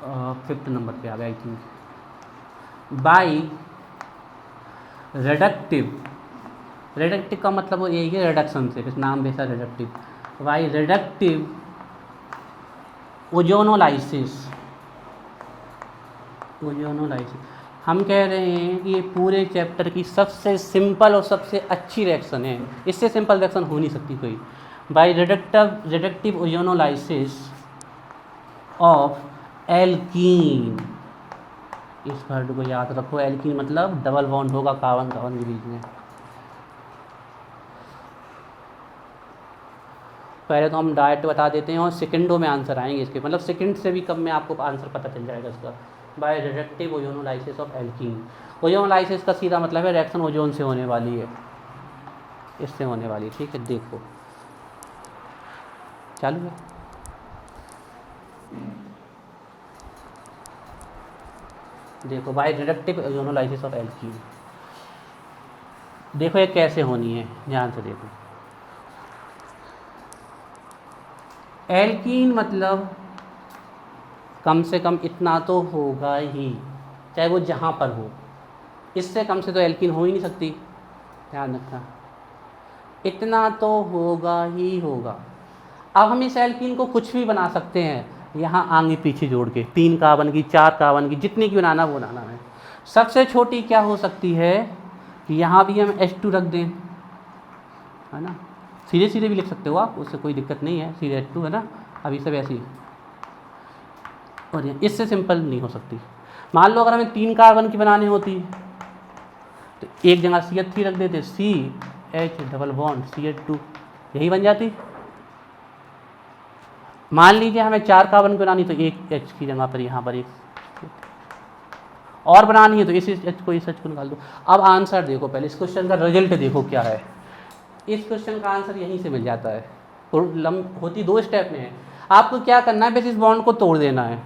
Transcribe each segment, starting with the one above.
5th number पे आ गया I think. By reductive, reductive का मतलब वो यही है रिडक्शन से, कुछ नाम जैसा reductive, by reductive ozonolysis, ozonolysis हम कह रहे हैं कि ये पूरे चैप्टर की सबसे सिंपल और सबसे अच्छी रिएक्शन है, इससे सिंपल रिएक्शन हो नहीं सकती कोई। By reductive ozonolysis of alkene, इस वर्ड को याद रखो, एल्कीन मतलब डबल बॉन्ड होगा कार्बन कार्बन के बीच में। पहले तो हम डायरेक्ट बता देते हैं और सेकंडों में आंसर आएंगे इसके, मतलब सेकंड से भी कम में आपको आंसर पता चल जाएगा इसका। By reductive ozonolysis of alkene, ozonolysis का सीधा मतलब है रिएक्शन ओजोन से होने वाली है, इससे होने वाली है, ठीक है। देखो चालू है, देखो by reductive ozonolysis of alkene, देखो ये कैसे होनी है, ध्यान से देखो। एल्कीन मतलब कम से कम इतना तो होगा ही, चाहे वो जहाँ पर हो, इससे कम से तो एल्कीन हो ही नहीं सकती, ध्यान रखना, इतना तो होगा ही होगा। अब हम इस एल्कीन को कुछ भी बना सकते हैं, यहाँ आगे पीछे जोड़ के 3 कार्बन की 4 कार्बन की जितनी की बनाना वो बनाना है। सबसे छोटी क्या हो सकती है कि यहाँ भी हम H2 रख दें, है ना, सीधे सीधे भी लिख सकते हो आप, उससे कोई दिक्कत नहीं है, सीधे H2 है ना, अभी सब ऐसी, और इससे सिंपल नहीं हो सकती। मान लो अगर हमें 3 कार्बन की बनानी होती तो एक जगह CH3 रख देते, CH डबल बॉन्ड CH2, यही बन जाती। मान लीजिए हमें 4 कार्बन की बनानी तो एक H की जगह पर यहाँ पर एक और बनानी है तो इस H को इस H को निकाल दो। अब आंसर देखो, पहले इस क्वेश्चन का रिजल्ट देखो क्या है। इस क्वेश्चन का आंसर यहीं से मिल जाता है, होती 2 स्टेप में है। आपको क्या करना है, बस इस बॉन्ड को तोड़ देना है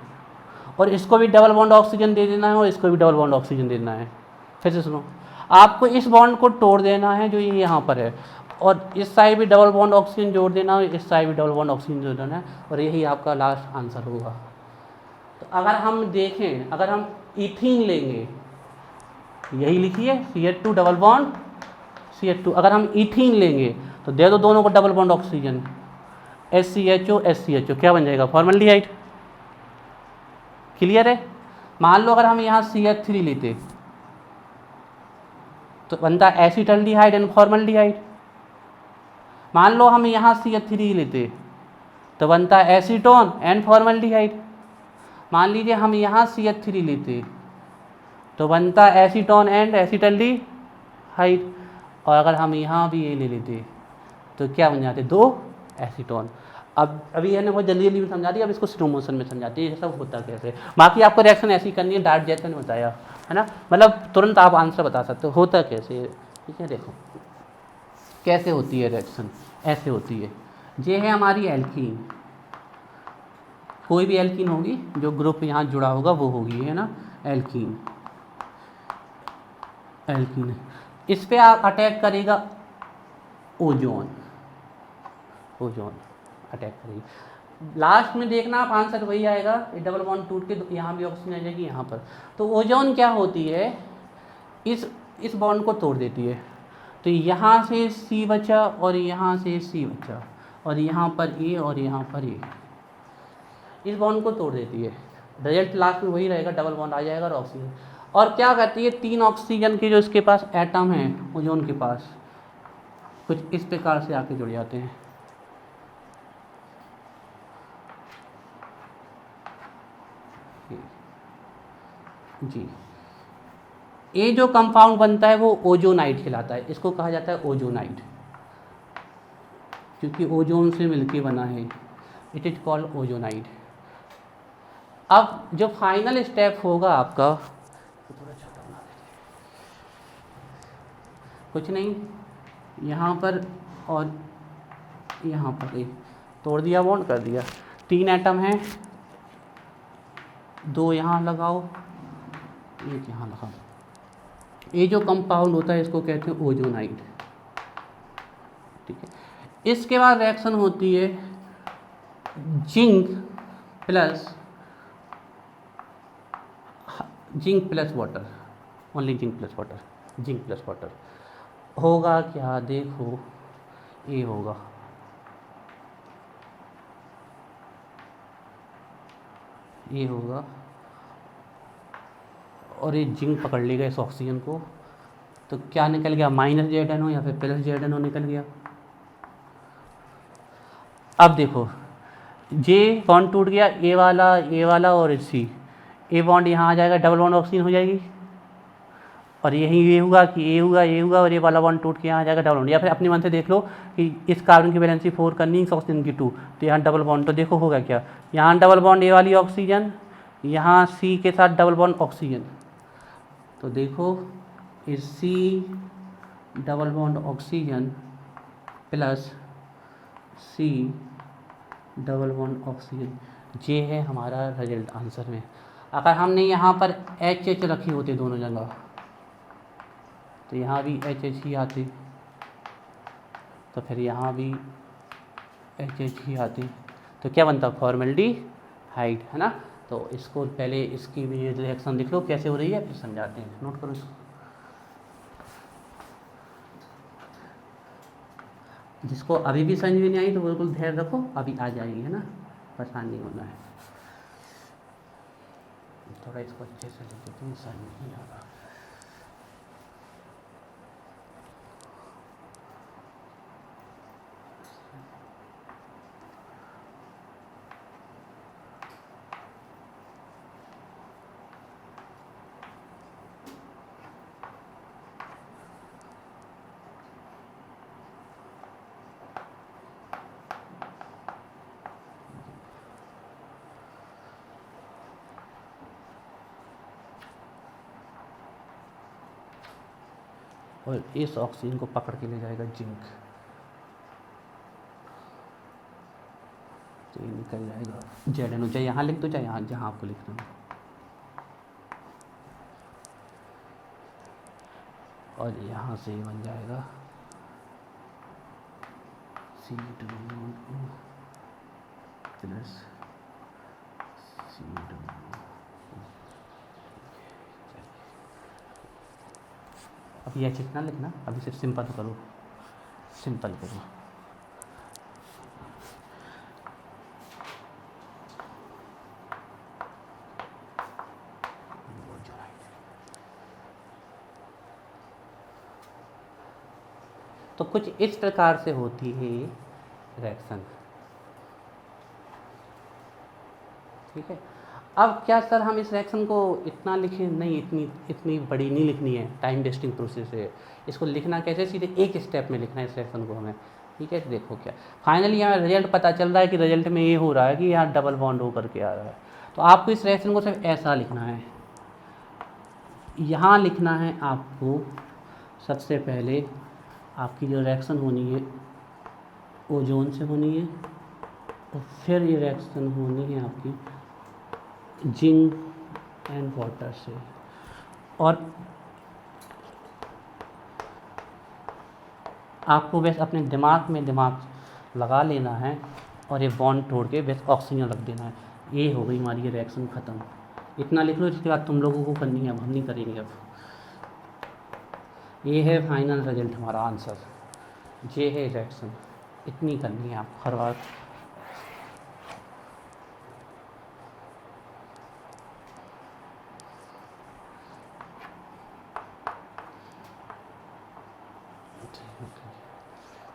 और इसको भी डबल बॉन्ड ऑक्सीजन दे देना है और इसको भी डबल बॉन्ड ऑक्सीजन देना है। फिर से सुनो, आपको इस बॉन्ड को तोड़ देना है जो ये यहाँ पर है, और इस साइड भी डबल बॉन्ड ऑक्सीजन जोड़ देना है, इस साइड भी डबल बॉन्ड ऑक्सीजन जोड़ देना है, और यही आपका लास्ट आंसर होगा। तो अगर हम देखें, अगर हम इथीन लेंगे, यही लिखिए CH2 डबल बॉन्ड CH2, अगर हम इथीन लेंगे तो दे दो दोनों को double bond oxygen, SCHO SCHO, क्या बन जाएगा, फॉर्मल्डिहाइड। क्लियर है। मान लो अगर हम यहाँ CH3 लेते तो बनता एसिटल्डिहाइड एंड फॉर्मल्डिहाइड। मान लो हम यहाँ CH3 लेते तो बनता एसीटोन एंड फॉर्मल्डिहाइड। मान लीजिए हम यहाँ CH3 लेते तो बनता एसीटोन एंड एसिटल्डिहाइड, और अगर हम यहाँ भी ये ले लेते तो क्या बन जाते, 2 एसीटोन। अब अभी मैंने बहुत जल्दी जल्दी में समझा दिया, अब इसको स्लो मोशन में समझाते हैं ये सब होता कैसे। बाकी आपको रिएक्शन ऐसी करनी है, डार्ट जैसा नहीं बताया है ना, मतलब तुरंत आप आंसर बता सकते हो होता कैसे, ठीक है। देखो कैसे होती है रिएक्शन, ऐसे होती है। ये है हमारी एल्कीन, कोई भी एल्कीन होगी जो ग्रुप यहाँ जुड़ा होगा वो होगी, है ना, एल्कीन। एल्कीन इस पे आप अटैक करेगा ओजोन, ओजोन अटैक करेगी। लास्ट में देखना आप आंसर वही आएगा, डबल बॉन्ड टूट के यहाँ भी ऑक्सीजन आ जाएगी यहाँ पर। तो ओजोन क्या होती है, इस बॉन्ड को तोड़ देती है, तो यहाँ से C बचा और यहाँ से C बचा, और यहाँ पर A और यहाँ पर A, इस बॉन्ड को तोड़ देती है। रिजल्ट लास्ट में वही रहेगा, डबल बॉन्ड आ जाएगा और ऑक्सीजन। और क्या करती है, 3 ऑक्सीजन के जो इसके पास एटम हैं ओजोन के पास, कुछ इस प्रकार से आके जुड़ जाते हैं। जी, ये जो कंपाउंड बनता है वो ओजोनाइड कहलाता है, इसको कहा जाता है ओजोनाइड, क्योंकि ओजोन से मिलके बना है, इट इज कॉल्ड ओजोनाइड। अब जो फाइनल स्टेप होगा आपका, थोड़ा छोटा बना देते, कुछ नहीं, यहाँ पर और यहाँ पर एक तोड़ दिया, बॉन्ड कर दिया, 3 एटम हैं, 2 यहाँ लगाओ, एक यहाँ लगाओ, ये जो कंपाउंड होता है इसको कहते हैं ओजोनाइड, ठीक है। इसके बाद रिएक्शन होती है zinc plus zinc plus water, only zinc plus water, zinc plus water होगा क्या, देखो ये होगा, ये होगा और ये जिंक पकड़ लेगा इस ऑक्सीजन को, तो क्या निकल गया, -ZnO या फिर +ZnO निकल गया। अब देखो जे बॉन्ड टूट गया, ए वाला और सी, ए बॉन्ड यहाँ आ जाएगा, डबल बॉन्ड ऑक्सीजन हो जाएगी, और यही ये हुआ कि ये हुआ और ये वाला बॉन्ड टूट के यहाँ आ जाएगा डबल बॉन्ड। या फिर अपने मन से देख लो कि इस कार्बन की वैलेंसी 4 करनी, इस ऑक्सीजन की 2, तो यहाँ डबल बॉन्ड, तो देखो होगा क्या, यहाँ डबल बॉन्ड ए वाली ऑक्सीजन, यहाँ सी के साथ डबल बॉन्ड ऑक्सीजन, तो देखो इस C double bond oxygen plus C double bond oxygen, ये है हमारा रिजल्ट आंसर में। अगर हमने यहाँ पर HH रखी होती दोनों जगह, तो यहाँ भी HH ही आती, तो फिर यहाँ भी HH ही आती, तो क्या बनता, फॉर्मल्डिहाइड, है ना। तो इसको पहले इसकी भी रिएक्शन लिख लो कैसे हो रही है, फिर समझाते हैं, नोट करो इसको। जिसको अभी भी समझ में नहीं आई तो बिल्कुल ध्यान रखो, अभी आ जाएगी, है ना, परेशान नहीं होना है। थोड़ा इसको अच्छे से लिख देते हैं, समझ नहीं आ रहा। और इस ऑक्सीजन को पकड़ के ले जाएगा जिंक, तो ये निकल जाएगा ZnO, चाहे यहाँ लिख दो चाहे यहाँ, जहाँ आपको लिखना है, और यहाँ से ये बन जाएगा C2O प्लस C2O। अब ये चिकना लिखना, अभी सिर्फ सिंपल करो, सिंपल करो। तो कुछ इस प्रकार से होती है रिएक्शन, ठीक है। अब क्या सर हम इस रिएक्शन को इतना लिखें, नहीं, इतनी बड़ी नहीं लिखनी है, टाइम वेस्टिंग प्रोसेस है। इसको लिखना कैसे, सीधे एक स्टेप में लिखना है इस रिएक्शन को हमें, ठीक है। देखो क्या फाइनली यहाँ रिजल्ट पता चल रहा है कि रिजल्ट में ये हो रहा है कि यहाँ डबल बॉन्ड होकर के आ रहा है, तो आपको इस रिएक्शन को सिर्फ ऐसा लिखना है। यहाँ लिखना है आपको सबसे पहले, आपकी जो रिएक्शन होनी है ओजोन से होनी है, और फिर ये रिएक्शन होनी है आपकी जिंक एंड वाटर से, और आपको बस अपने दिमाग में दिमाग लगा लेना है और ये बॉन्ड तोड़ के बस ऑक्सीजन रख देना है। ये हो गई हमारी ये रिएक्शन ख़त्म। इतना लिख लो, इसके बाद तुम लोगों को करनी है, अब हम नहीं करेंगे। अब ये है फाइनल रिजल्ट, हमारा आंसर ये है रिएक्शन, इतनी करनी है आप हर बार।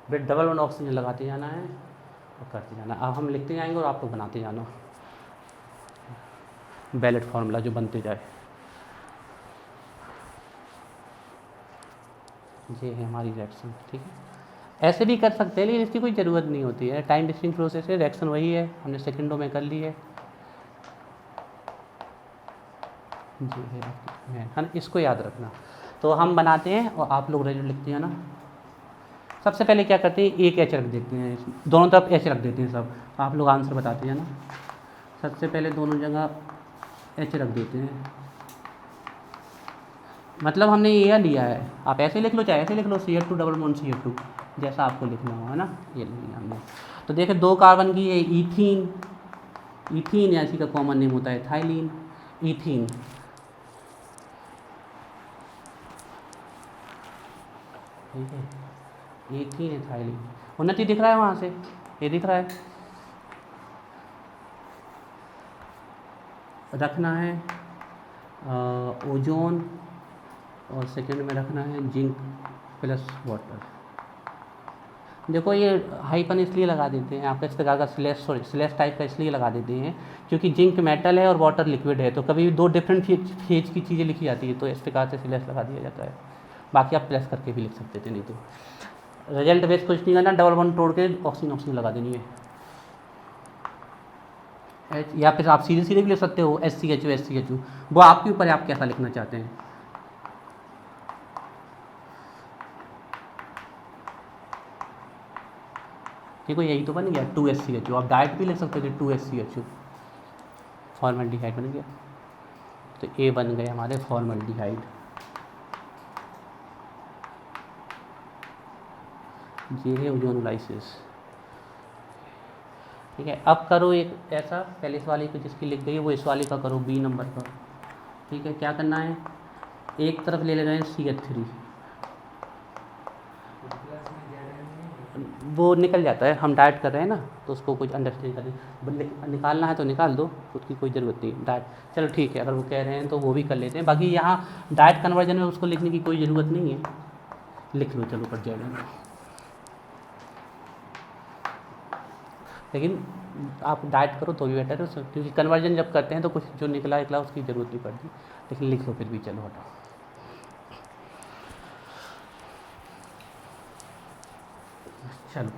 फिर डबल बॉन्ड ऑक्सीजन लगाते जाना है और करते जाना। अब हम लिखते जाएंगे और आप लोग बनाते जाना, बैलेट फार्मूला जो बनते जाए। ये है हमारी रिएक्शन, ठीक है। ऐसे भी कर सकते हैं लेकिन इसकी कोई ज़रूरत नहीं होती है, टाइम वेस्टिंग प्रोसेस है। रिएक्शन वही है, हमने सेकंडों में कर ली है। जी है ना, इसको याद रखना। तो हम बनाते हैं और आप लोग रिजल्ट लिखते हैं ना। सबसे पहले क्या करते हैं, एक एच रख देते हैं, दोनों तरफ एच रख देते हैं सब। आप लोग आंसर बताते हैं ना। सबसे पहले दोनों जगह एच रख देते हैं, मतलब हमने ये लिया है। आप ऐसे लिख लो चाहे ऐसे लिख लो, CH2 डबल बॉन्ड CH2, जैसा आपको लिखना हो, है ना। ये लिया हमने। तो देखिए 2 कार्बन की है ईथीन, या इसी का कॉमन नेम होता है थाइलीन, ईथीन। ठीक है, एक ही इथाइलिन। उन्नति दिख रहा है वहाँ से, ये दिख रहा है। रखना है ओजोन और सेकंड में रखना है जिंक प्लस वाटर। देखो ये हाइपन इसलिए लगा देते हैं आपका इस प्रकार का स्लैश टाइप का इसलिए लगा देते हैं क्योंकि जिंक मेटल है और वाटर लिक्विड है, तो कभी दो डिफरेंट फेज की चीज़ें लिखी जाती है तो इस प्रकार से स्लैश लगा दिया जाता है। बाकी आप प्लस करके भी लिख सकते थे, नहीं तो रिजल्ट बेस कुछ नहीं करना, डबल बॉन्ड तोड़ के ऑक्सीजन लगा देनी है। या फिर आप सीधे सीधे भी लिख सकते हो SCHO, वो आपके ऊपर है आप कैसा लिखना चाहते हैं। देखो यही तो बन गया 2SCHO, आप डाइट भी लिख सकते थे 2SCHO, फॉर्मल्डिहाइड बन गया। तो ए बन गए हमारे फॉर्मल्डिहाइड। ये है ओजोनोलाइसिस। ठीक है, अब करो एक ऐसा, पहले इस वाले को जिसकी लिख गई वो इस वाले का करो, बी नंबर का। ठीक है, क्या करना है, एक तरफ ले लेना है CH3, वो निकल जाता है, हम डाइट कर रहे हैं ना तो उसको कुछ अंडरस्टैंड करें, निकालना है तो निकाल दो, उसकी कोई ज़रूरत नहीं डाइट। चलो ठीक है, अगर वो कह रहे हैं तो वो भी कर लेते हैं। बाकी यहाँ डाइट कन्वर्जन में उसको लिखने की कोई ज़रूरत नहीं है, लिख लो चलो पर जाएगा। लेकिन आप डाइट करो तो भी बेटर है, क्योंकि कन्वर्जन जब करते हैं तो कुछ जो निकला उसकी ज़रूरत नहीं पड़ती, लेकिन लिख लो फिर भी, चलो हटाओ। चलो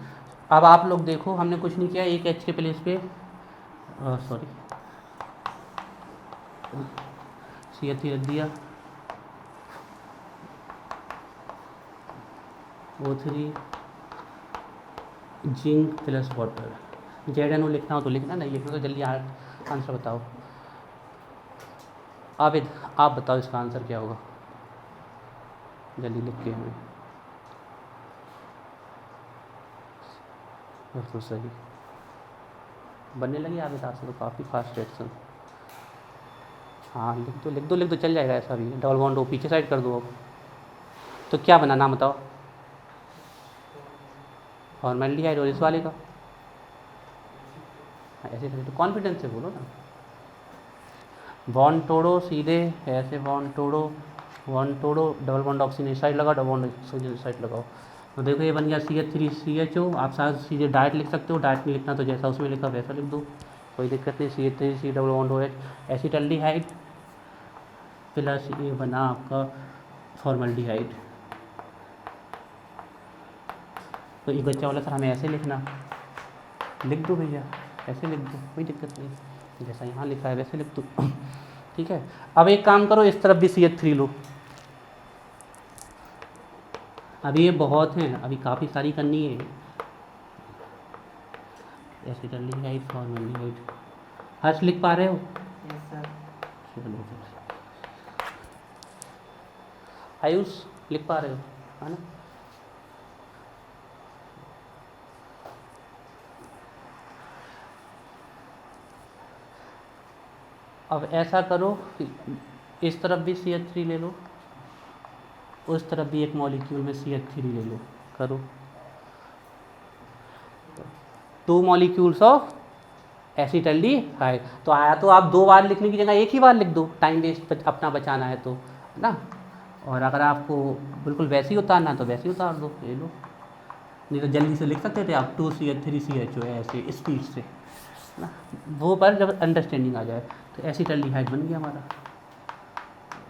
अब आप लोग देखो, हमने कुछ नहीं किया, एक H के प्लेस पे सॉरी CH3 रख दिया, O3 zinc plus water. ZNO लिखना हो तो लिखना, नहीं लिखना तो जल्दी आंसर बताओ। आबिद आप बताओ इसका आंसर क्या होगा, जल्दी लिख के हमें। तो सही बनने लगी आबिद, आज से तो काफ़ी फास्ट रिएक्शन। हाँ लिख दो चल जाएगा, ऐसा भी डबल बॉन्ड हो पीछे साइड कर दो। अब तो क्या बना, नाम बताओ। फॉर्मल्डिहाइड और इस वाले का ऐसे तो कॉन्फिडेंस से बोलो ना। बॉन्ड तोड़ो सीधे, ऐसे बॉन्ड तोड़ो, डबल बॉन्ड ऑक्सीजन इस साइड लगाओ, डबल बॉन्ड ऑक्सीजन इस साइड लगाओ। तो देखो ये बन गया CH3 CHO। आप साथ सीधे डाइट लिख सकते हो, डाइट नहीं लिखना तो जैसा उसमें लिखा वैसा लिख दो, कोई दिक्कत नहीं। CH3 C double bond OH acetaldehyde plus ये बना आपका फॉर्मल्डिहाइड। तो ये बच्चा वाला सर हमें ऐसे लिखना, लिख दो भैया, ऐसे लिख दो, कोई दिक्कत नहीं, जैसा यहाँ लिखा है वैसे लिख दो। ठीक है, अब एक काम करो, इस तरफ भी CH3 लो। अभी ये बहुत हैं, अभी काफ़ी सारी करनी है। एसिटल्डिहाइड फॉर्मल्डिहाइड, हर्ष लिख पा रहे हो? आयुष लिख पा रहे हो, है ना? अब ऐसा करो, इस तरफ भी CH3 ले लो, उस तरफ भी एक मॉलिक्यूल में CH3 ले लो, करो 2 मॉलिक्यूल्स ऑफ एसिटल्डिहाइड। तो आया तो आप 2 बार लिखने की जगह एक ही बार लिख दो, टाइम वेस्ट अपना बचाना है तो, है ना। और अगर आपको बिल्कुल वैसे ही उतारना है तो वैसे ही उतार दो, ले लो, नहीं तो जल्दी से लिख सकते थे आप 2CH3 CHO ऐसे स्पीड से, है ना। वो पर जब अंडरस्टैंडिंग आ जाए तो एसिटल्डिहाइड बन गया हमारा,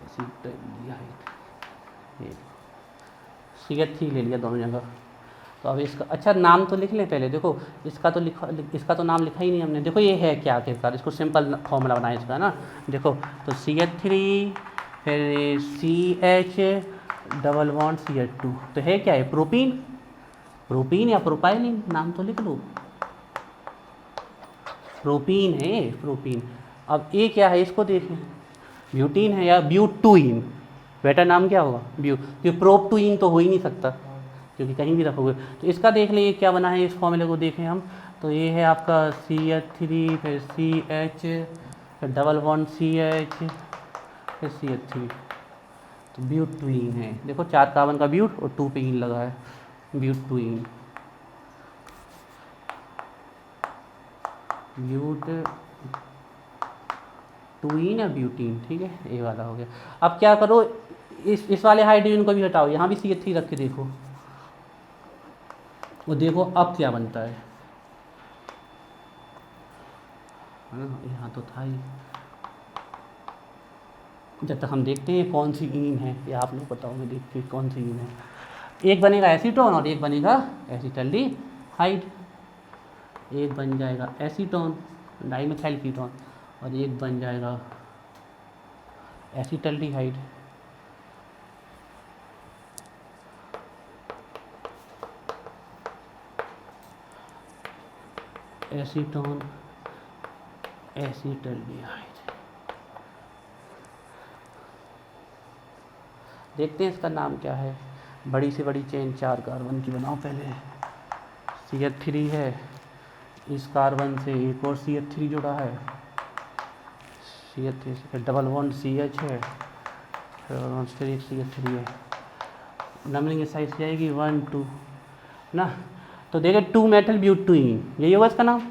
एसिटल्डिहाइड। CH3 ले लिया दोनों जगह। तो अब इसका अच्छा नाम तो लिख लें पहले। देखो इसका तो नाम लिखा ही नहीं हमने। देखो ये है क्या आखिरकार, इसको सिंपल फॉर्मूला बनाए इसका ना। देखो तो CH3 फिर CH डबल बॉन्ड CH2, तो है क्या है, प्रोपीन या प्रोपाइलिन, नाम तो लिख लो, प्रोपीन है, प्रोपीन। अब ए क्या है, इसको देखें, ब्यूटीन है या ब्यूटुइन, बेटा नाम क्या होगा, क्योंकि प्रोपटुइन तो हो ही नहीं सकता क्योंकि कहीं भी रखोगे। तो इसका देख लें क्या बना है, इस फॉर्मूले को देखें हम, तो ये है आपका CH3 फिर CH फिर डबल बॉन्ड CH फिर CH3। तो ब्यूटीन है, देखो 4 कार्बन का ब्यूट और 2 पे इन लगा है, ब्यूटीन, ब्यूटीन या ब्यूटीन, ठीक है, ये वाला हो गया। अब क्या करो, इस वाले हाइड्रोजन को भी हटाओ, यहाँ भी CH3 रख के देखो, वो देखो अब क्या बनता है ना, यहाँ तो था ही। जब तक हम देखते हैं कौन सी इन है, या आप लोग बताओगे देखते हैं कौन सी इन है। एक बनेगा एसीटोन और एक बनेगा एसिटल्डिहाइड, एक बन जाएगा एसीटोन डाइमिथाइल कीटोन और एक बन जाएगा एसिटल्डिहाइड। एसीटोन एसिटल्डिहाइड, देखते हैं इसका नाम क्या है। बड़ी से बड़ी चेन 4 कार्बन की बनाओ पहले, CH3 है, इस कार्बन से एक और CH3 जुड़ा है, CH3 से डबल बॉन्ड CH है, फिर एक CH3 है, नंबरिंग साइज जाएगी 1 2 ना। तो देखिए 2 मेथिल ब्यूटीन, यही होगा इसका नाम,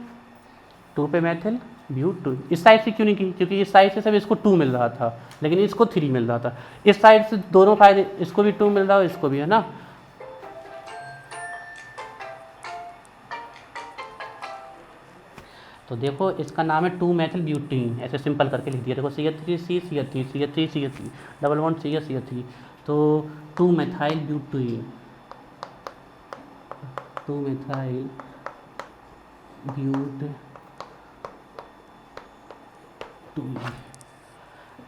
2 पे मेथिल ब्यूटीन। इस साइड से क्यों नहीं की, क्योंकि इस साइड से सब इसको 2 मिल रहा था, लेकिन इसको 3 मिल रहा था। इस साइड से दोनों फायदे, इसको भी 2 मिल रहा है, इसको भी, है ना। तो देखो इसका नाम है 2 मेथिल ब्यूटीन, ऐसे सिंपल करके लिख दिया। देखो CH3 CH3 CH3 CH3 double bond CH3, तो 2 मेथाइल ब्यूटीन, 2 मेथाइल ब्यूटीन।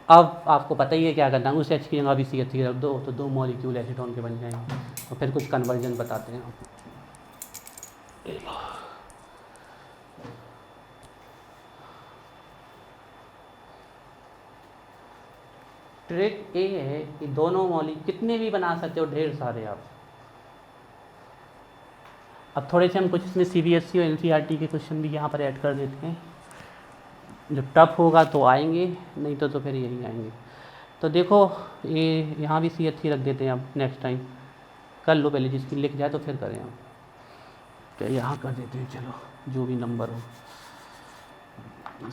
अब आपको पता ही है क्या करना है, उस H की जगह भी CH3 रख दो, तो 2 मॉलिक्यूल एसीटोन के बन जाएंगे। और फिर कुछ कन्वर्जन बताते हैं आपको। ट्रिक ये है कि दोनों मॉलिक्यूल कितने भी बना सकते हो, ढेर सारे आप। अब थोड़े से हम कुछ इसमें CBSE और NCERT के क्वेश्चन भी यहाँ पर ऐड कर देते हैं, जब टफ होगा तो आएंगे, नहीं तो फिर यही आएंगे। तो देखो ये यहाँ भी CH3 रख देते हैं, अब नेक्स्ट टाइम कर लो, पहले जिसकी लिख जाए तो फिर करें हम। तो यहाँ कर देते हैं, चलो जो भी नंबर हो,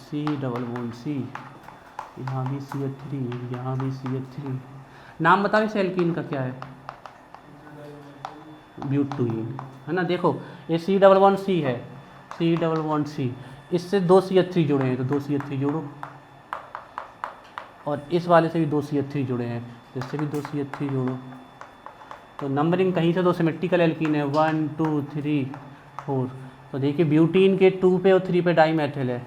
C डबल बॉन्ड C, यहाँ भी CH3, यहाँ भी CH3। नाम बताओ इस एल्कीन का क्या है, ब्यूटीन, है ना। देखो ये C डबल बॉन्ड C है, C डबल बॉन्ड C, इससे 2 CH3 जुड़े हैं, तो 2 CH3 जोड़ो, और इस वाले से भी 2 CH3 जुड़े हैं, इससे भी 2 CH3 जोड़ो। तो नंबरिंग कहीं से तो सिमेट्रिकल एल्कीन है, 1 2 3 4। तो देखिए ब्यूटीन के 2 पे और 3 पे डाईमेथिल है,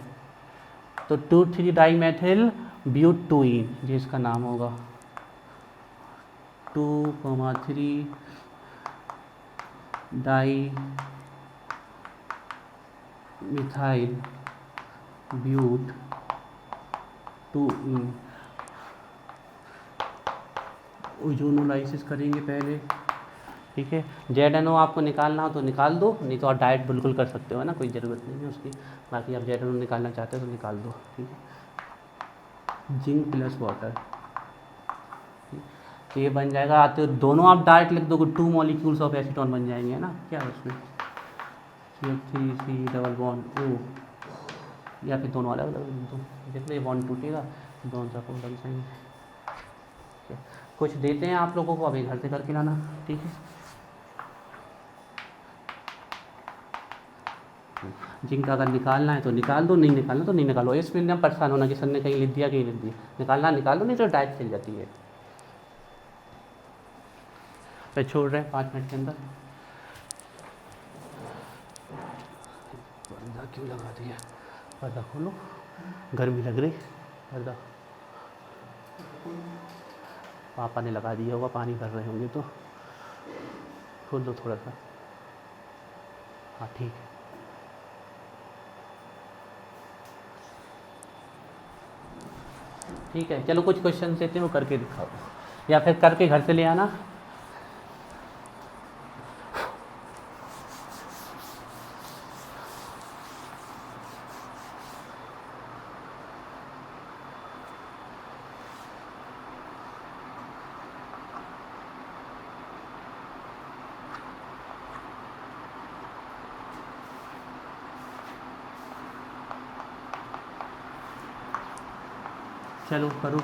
तो 2 3 डाईमेथिल ब्यूटीन, ये इसका नाम होगा, 2 3 डाई मिथाइल ब्यूट 2 ओजोनोलाइसिस करेंगे पहले, ठीक है। ZNO आपको निकालना हो तो निकाल दो, नहीं तो आप डाइट बिल्कुल कर सकते हो, है ना, कोई ज़रूरत नहीं है उसकी। बाकी आप ZNO निकालना चाहते हो तो निकाल दो, ठीक है। जिंक प्लस वाटर, तो ये बन जाएगा, आते हो दोनों आप डाइट लिख दोगे, 2 मॉलिक्यूल्स ऑफ एसीटोन बन जाएंगे, है ना। क्या है उसमें CH3 C double bond O, या फिर दोनों अलग अलग लिख दो, जितने ये बॉन्ड टूटेगा दोनों तक लग जाएंगे। कुछ देते हैं आप लोगों को, अभी घर से करके लाना, ठीक है। जिंक अगर निकालना है तो निकाल दो, नहीं निकालना तो नहीं निकालो, इसमें ना परेशान होना कि सर ने कहीं लिख दिया कहीं लिख दिया, निकालना निकालो, नहीं तो डाइट चल जाती है। फिर छोड़ रहे हैं 5 मिनट के अंदर। पर्दा क्यों लगा दिया, पर्दा खोलो, गर्मी लग रही, पर्दा पापा ने लगा दिया होगा, पानी भर रहे होंगे तो खोल दो थोड़ा सा। हाँ ठीक है, ठीक है, चलो कुछ क्वेश्चन देते हैं, वो करके दिखाओ, या फिर करके घर से ले आना। चलो करो,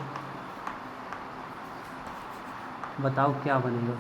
बताओ क्या बनेगा।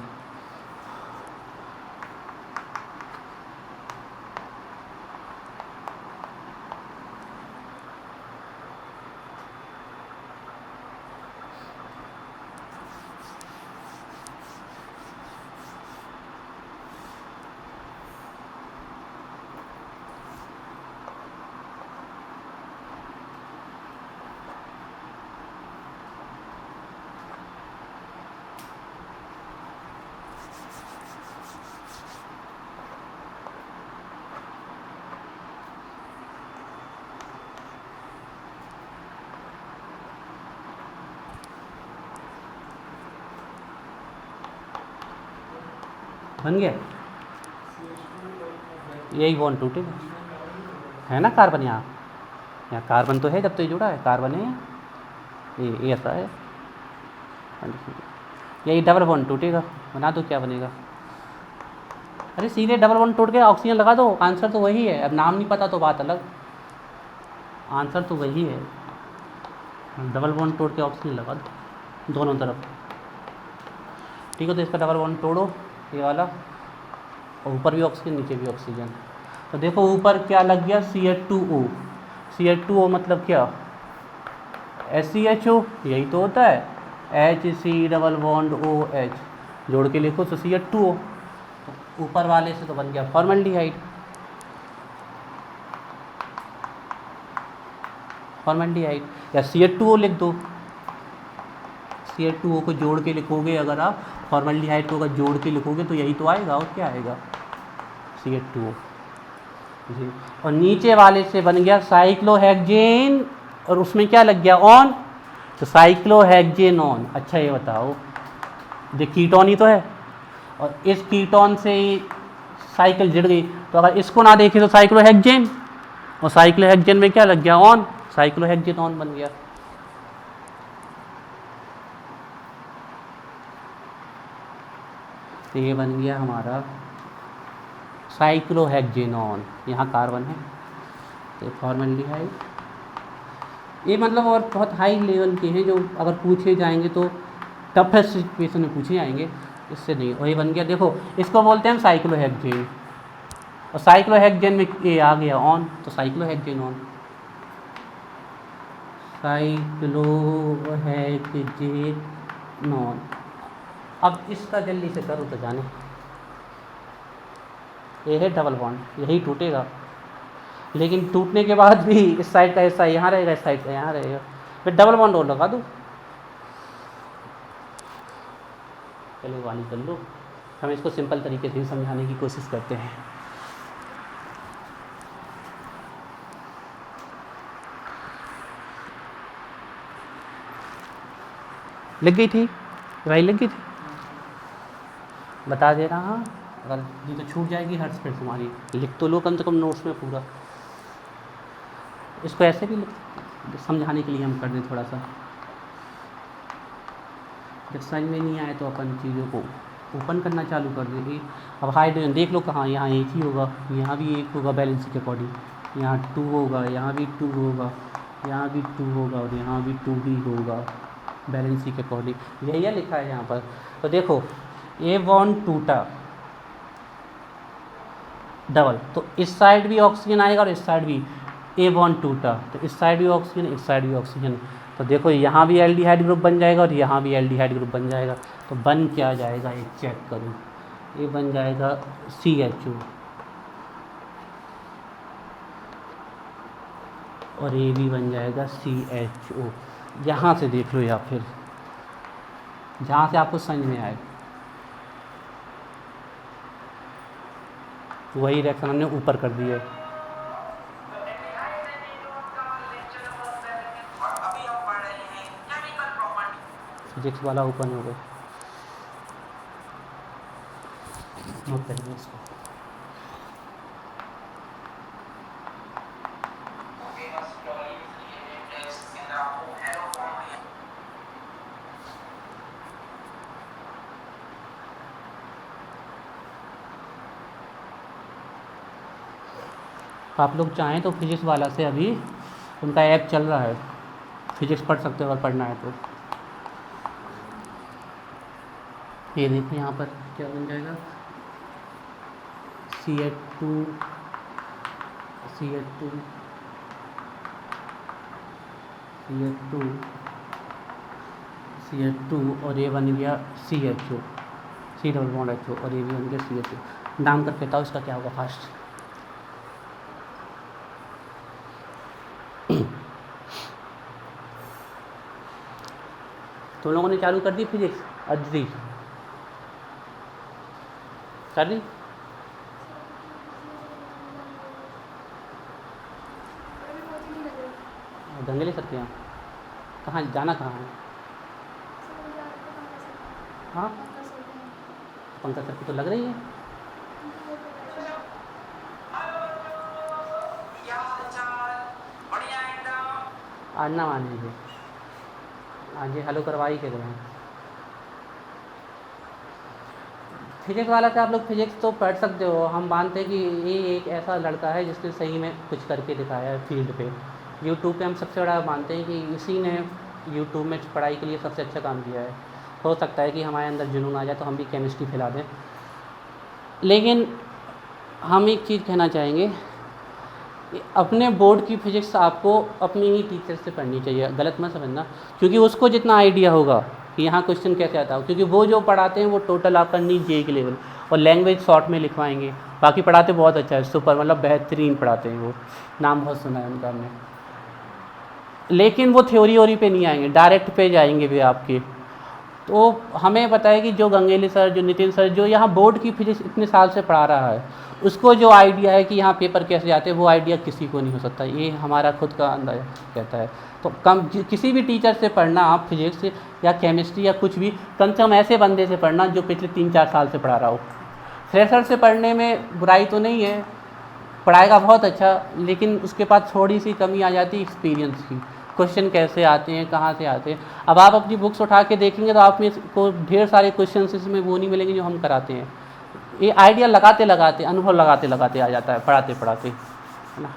बन गया, यही बॉन्ड टूटेगा, है ना कार्बन यहाँ, यहाँ कार्बन तो है जब तो ये जुड़ा है, कार्बन है यहाँ, ये ऐसा है, यही डबल बॉन्ड टूटेगा। बना दो क्या बनेगा। अरे सीधे डबल बॉन्ड टूट के ऑक्सीजन लगा दो, आंसर तो वही है। अब नाम नहीं पता तो बात अलग, आंसर तो वही है। डबल बॉन्ड तोड़ के ऑक्सीजन लगा दो दोनों तरफ। ठीक है, तो इसका डबल बॉन्ड तोड़ो ये वाला, और ऊपर भी ऑक्सीजन नीचे भी ऑक्सीजन। तो देखो ऊपर क्या लग गया, CH2O। CH2O मतलब क्या, SCHO, यही तो होता है, HC डबल बॉन्ड OH, जोड़ के लिखो तो CH2O। तो ऊपर वाले से तो बन गया फॉर्मल्डिहाइड। फॉर्मल्डिहाइड या CH2O लिख दो, CH2O को जोड़ के लिखोगे अगर आप, फॉर्मल्डिहाइड को अगर जोड़ के लिखोगे तो यही तो आएगा, और क्या आएगा, CH2O जी। और नीचे वाले से बन गया साइक्लोहेक्सेन, और उसमें क्या लग गया, ऑन, तो साइक्लोहेक्सेन ऑन। अच्छा ये बताओ, जो कीटोन ही तो है, और इस कीटोन से साइकिल जुड़ गई, तो अगर इसको ना देखें तो साइक्लोहेक्सेन, और साइक्लोहेक्सेन में क्या लग गया, ऑन, साइक्लोहेक्सेन ऑन बन गया। तो ये बन गया हमारा साइक्लोहेक्सेनॉन, यहाँ कार्बन है, तो फॉर्मल्डिहाइड। ये मतलब और बहुत हाई लेवल के हैं जो अगर पूछे जाएंगे तो टफेस्ट सिचुएशन में पूछे जाएंगे, इससे नहीं। वही बन गया, देखो इसको बोलते हैं साइक्लोहेक्सेन, और साइक्लोहेक्सेन में ये आ गया ऑन, तो साइक्लोहेक्सेनॉन, साइक्लोहेक्सेनॉन। अब इसका जल्दी से करो तो जाने, ये है डबल बॉन्ड, यही टूटेगा, लेकिन टूटने के बाद भी इस साइड का हिस्सा यहाँ रहेगा, इस साइड का यहाँ रहेगा, फिर डबल बॉन्ड और लगा दो। चलो वाली कर लो, हम इसको सिंपल तरीके से समझाने की कोशिश करते हैं। लग गई थी भाई, लग गई थी, बता दे रहा, अगर ये तो छूट जाएगी हर स्पेड तुम्हारी। लिख तो लो कम से कम नोट्स में पूरा, इसको ऐसे भी समझाने के लिए हम कर दें थोड़ा सा, जब समझ में नहीं आए तो अपन चीज़ों को ओपन करना चालू कर देंगे। अब हाइड्रोजन देख लो कहाँ, यहाँ एक ही होगा, यहाँ भी एक होगा बैलेंस के अकॉर्डिंग, यहाँ 2 होगा, यहाँ भी 2 होगा, यहाँ भी 2 होगा, और यहाँ भी 2 ही होगा बैलेंसी के अकॉर्डिंग, यही लिखा है यहाँ पर। तो देखो ए बॉन्ड टूटा डबल, तो इस साइड भी ऑक्सीजन आएगा और इस साइड भी, ए बॉन्ड टूटा तो इस साइड भी ऑक्सीजन, इस साइड भी ऑक्सीजन, तो देखो यहाँ भी एल्डिहाइड ग्रुप बन जाएगा और यहाँ भी एल्डिहाइड ग्रुप बन जाएगा। तो बन क्या जाएगा, एक चेक करूँ, ये बन जाएगा CHO, और ये भी बन जाएगा CHO। यहाँ से देख लो या फिर जहाँ से आपको समझ में आए, वही रिएक्शन हमने ऊपर कर दिया। फिजिक्स वाला ओपन हो गया, नोट करेंगे इसको। आप लोग चाहें तो फिजिक्स वाला से अभी उनका ऐप चल रहा है, फिजिक्स पढ़ सकते हो अगर पढ़ना है तो। ये देखो यहाँ पर क्या बन जाएगा, CH2 CH2 CH2 CH2 और ये बन गया CHO, C double bond HO, और ये भी बन गया CHO। नाम करके बताओ इसका क्या होगा फास्ट। तुम लोगों ने चालू कर दी फिजिक्स अद्री, कर दी? गंगेली सर के यहाँ कहाँ जाना, कहाँ है? हाँ पंकज सर की तो लग रही है। आज ना मानेंगे, आज ये हेलो करवाई के हैं। फिजिक्स वाला से आप लोग फिजिक्स तो पढ़ सकते हो, हम मानते हैं कि ये एक ऐसा लड़का है जिसने सही में कुछ करके दिखाया है फील्ड पे। यूट्यूब पे हम सबसे बड़ा मानते हैं कि इसी ने यूट्यूब में पढ़ाई के लिए सबसे अच्छा काम किया है। हो सकता है कि हमारे अंदर जुनून आ जाए तो हम भी केमिस्ट्री फैला दें, लेकिन हम एक चीज़ कहना चाहेंगे, अपने बोर्ड की फिजिक्स आपको अपने ही टीचर से पढ़नी चाहिए, गलत मत समझना, क्योंकि उसको जितना आइडिया होगा कि यहाँ क्वेश्चन कैसे आता है, क्योंकि वो जो पढ़ाते हैं वो टोटल आपका नीट जेई के लेवल और लैंग्वेज शॉर्ट में लिखवाएंगे। बाकी पढ़ाते बहुत अच्छा है, सुपर मतलब बेहतरीन पढ़ाते हैं, वो नाम बहुत सुना है उनका हमने, लेकिन वो थ्योरी वोरी पे नहीं आएंगे, डायरेक्ट पे जाएंगे भी आपके। तो हमें पता है कि जो गंगेली सर, जो नितिन सर, जो यहाँ बोर्ड की फिजिक्स इतने साल से पढ़ा रहा है, उसको जो आइडिया है कि यहाँ पेपर कैसे जाते हैं, वो आइडिया किसी को नहीं हो सकता, ये हमारा खुद का अंदाजा कहता है। तो किसी भी टीचर से पढ़ना आप फिजिक्स या केमिस्ट्री या कुछ भी, कम से कम ऐसे बंदे से पढ़ना जो पिछले 3-4 साल से पढ़ा रहा हो। फ्रेशर से पढ़ने में बुराई तो नहीं है, पढ़ाएगा बहुत अच्छा, लेकिन उसके पास थोड़ी सी कमी आ जाती है एक्सपीरियंस की, क्वेश्चन कैसे आते हैं, कहाँ से आते हैं। अब आप अपनी बुक्स उठा के देखेंगे तो आप में को ढेर सारे क्वेश्चन इसमें वो नहीं मिलेंगे जो हम कराते हैं। ये आइडिया लगाते लगाते, अनुभव लगाते लगाते आ जाता है, पढ़ाते पढ़ाते, है ना।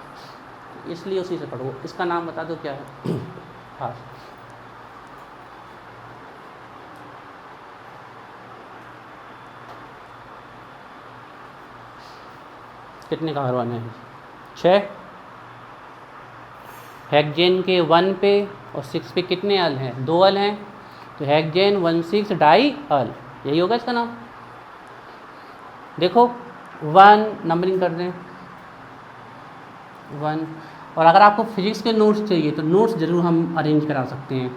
इसलिए उसी से पढ़ो। इसका नाम बता दो क्या है? हाँ, कितने का करवाने हैं? 6। हेक्सेन के 1 पे और 6 पे कितने अल हैं? 2 अल हैं, तो हेक्सेन 1,6 डाई अल, यही होगा इसका नाम। देखो 1 नंबरिंग कर दें 1। और अगर आपको फिजिक्स के नोट्स चाहिए तो नोट्स ज़रूर हम अरेंज करा सकते हैं,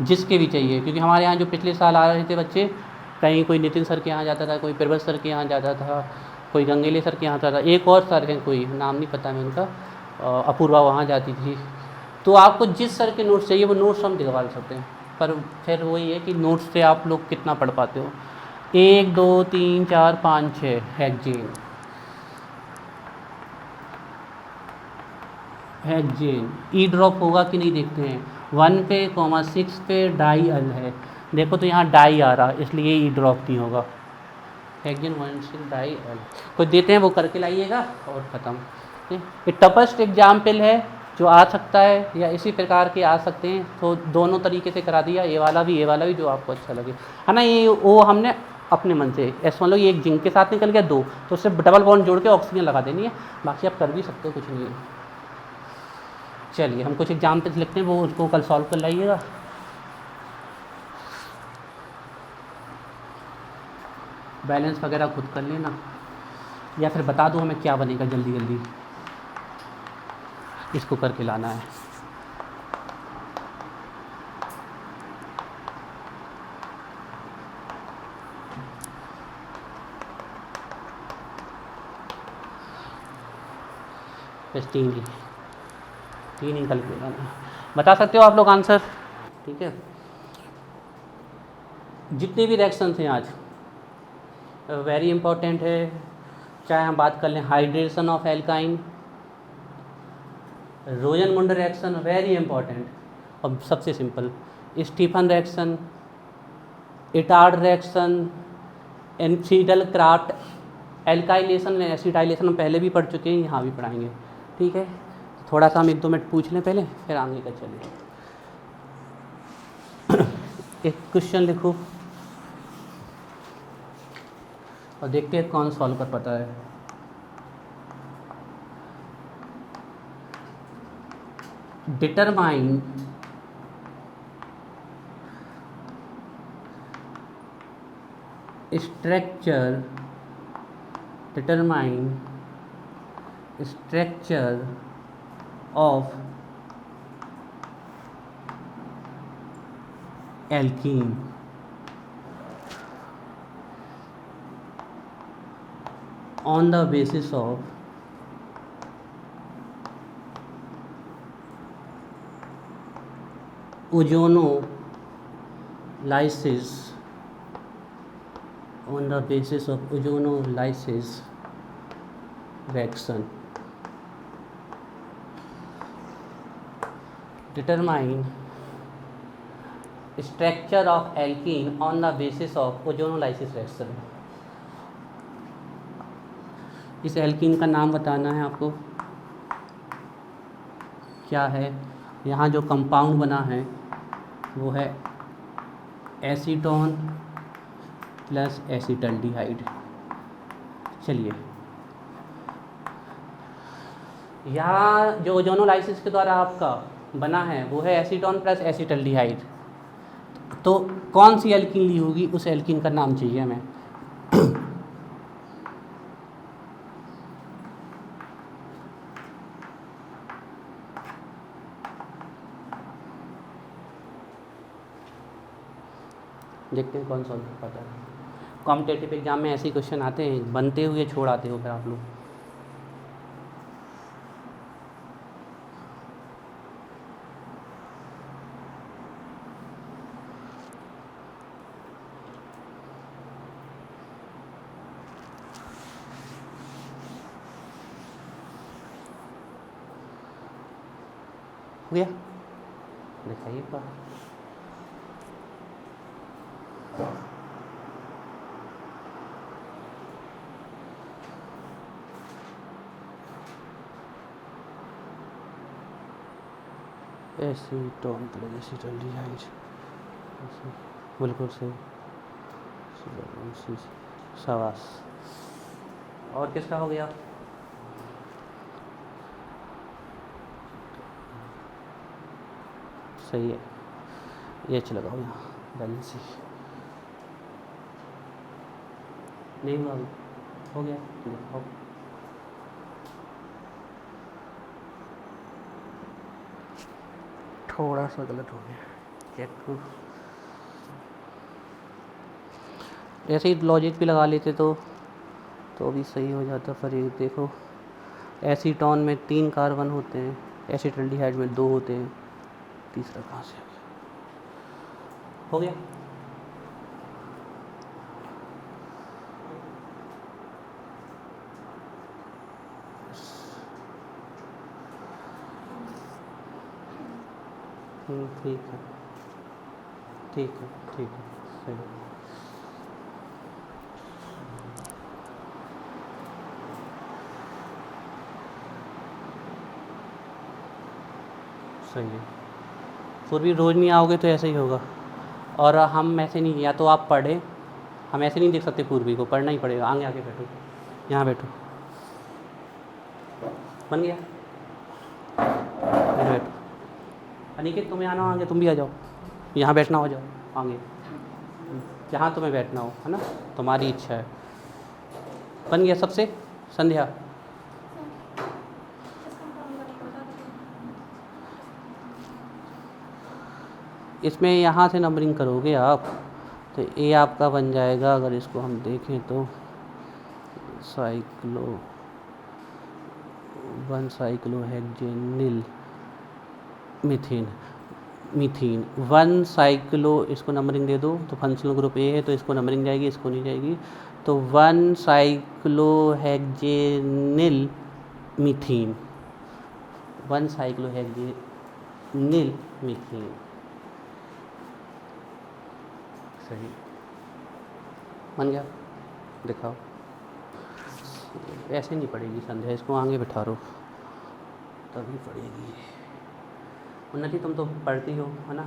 जिसके भी चाहिए, क्योंकि हमारे यहाँ जो पिछले साल आ रहे थे बच्चे, कहीं कोई नितिन सर के यहाँ जाता था, कोई प्रभत सर के यहाँ जाता था, कोई गंगेली सर के यहाँ जाता था, एक और सर हैं कोई, नाम नहीं पता मैं उनका, अपूर्वा वहाँ जाती थी। तो आपको जिस सर के नोट्स चाहिए वो नोट्स हम दिखवा सकते हैं, पर फिर वही है कि नोट्स से आप लोग कितना पढ़ पाते हो। 1 2 3 4 5 6 हेक्सेन, हेक्सेन ई ड्रॉप होगा कि नहीं देखते हैं। 1 पे 6 पे डाई अल है, देखो तो यहाँ डाई आ रहा, इसलिए ई ड्रॉप नहीं होगा। हेक्सेन 1,6 डाई अल कोई देते हैं वो करके लाइएगा और ख़त्म। ये टफेस्ट एग्जाम्पल है जो आ सकता है, या इसी प्रकार के आ सकते हैं, तो दोनों तरीके से करा दिया, ये वाला भी जो आपको अच्छा लगे, है ना। ये वो हमने अपने मन से, ऐसा मान लो ये एक जिंक के साथ निकल गया 2, तो उससे डबल बॉन्ड जोड़ के ऑक्सीजन लगा देनी है, बाकी आप कर भी सकते हो, कुछ नहीं है। चलिए हम कुछ एग्जाम्पल्स लिखते हैं, वो उसको कल सॉल्व कर लाइएगा। बैलेंस वगैरह खुद कर लेना, या फिर बता दो हमें क्या बनेगा, जल्दी जल्दी इसको करके लाना है। बस 3 ही कल के लाना, बता सकते हो आप लोग आंसर, ठीक है। जितने भी रिएक्शंस हैं आज वेरी इंपॉर्टेंट है, चाहे हम बात कर लें हाइड्रेशन ऑफ एल्काइन, रोजन-मुंडर रिएक्शन वेरी इंपॉर्टेंट, और सबसे simple Stephen reaction, Etard reaction, एनसीडल क्राफ्ट एल्काइलेशन, एसिटाइलेशन हम पहले भी पढ़ चुके हैं, यहाँ भी पढ़ाएंगे, ठीक है। थोड़ा सा हम 1-2 मिनट पूछ लें पहले, फिर आगे का चलें। एक क्वेश्चन लिखो और देखते हैं कौन सॉल्व कर पाता है। Determine structure of alkene on the basis of ozonolysis reaction. Determine structure of alkene on the basis of ozonolysis reaction. इस एल्कीन का नाम बताना है आपको, क्या है। यहाँ जो कंपाउंड बना है वो है एसीटोन प्लस एसीटल्डिहाइड। चलिए, यहाँ जो ओजोनोलाइसिस के द्वारा आपका बना है वो है एसीटोन प्लस एसीटल्डिहाइड। तो कौन सी एल्कीन ली होगी, उस एल्कीन का नाम चाहिए हमें। देखते हैं कौन सॉल्व कर पाता है। कॉम्पिटेटिव एग्जाम में ऐसे क्वेश्चन आते हैं, बनते हुए छोड़ आते हो फिर आप लोग। हो गया, दिखाइए क्या। एसीटोन प्लस एसीटल्डिहाइड, बिल्कुल सही, शाबाश। और किसका हो गया? सही है, ये अच्छा लगाओ यहाँ बैलेंस ही नहीं हुआ, हो गया। देखो थोड़ा सा गलत हो गया, चेक करो। ऐसे ही लॉजिक भी लगा लेते तो भी सही हो जाता। फिर ये देखो, एसीटोन में 3 कार्बन होते हैं, एसीटल्डिहाइड में 2 होते हैं, तीसरा कहाँ से आ गया? हो गया। ठीक है, ठीक है, ठीक है, सही सही है। फिर भी रोज़ नहीं आओगे तो ऐसे ही होगा। और हम ऐसे नहीं, या तो आप पढ़ें, हम ऐसे नहीं देख सकते पूर्वी को, पढ़ना ही पड़ेगा। आगे बैठो, यहाँ बैठो, बन गया, बैठो। अनिकेत तुम्हें आना, आगे तुम भी आ जाओ, यहाँ बैठना, हो जाओ आगे, जहाँ तुम्हें बैठना हो, है ना, तुम्हारी इच्छा है। बन गया सबसे। संध्या, इसमें यहाँ से नंबरिंग करोगे आप तो ए आपका बन जाएगा। अगर इसको हम देखें तो साइक्लो 1 साइक्लोहेक्सेनिल मीथेन 1 साइक्लो, इसको नंबरिंग दे दो तो फंक्शनल ग्रुप ए है तो इसको नंबरिंग जाएगी, इसको नहीं जाएगी। तो 1 साइक्लोहेक्सेनिल मीथेन, 1 साइक्लोहेक्सेनिल मीथेन, सही बन गया। दिखाओ, ऐसे नहीं पड़ेगी संध्या, इसको आगे बिठा रो तभी पड़ेगी। उन्नति तुम तो पढ़ती हो, है ना।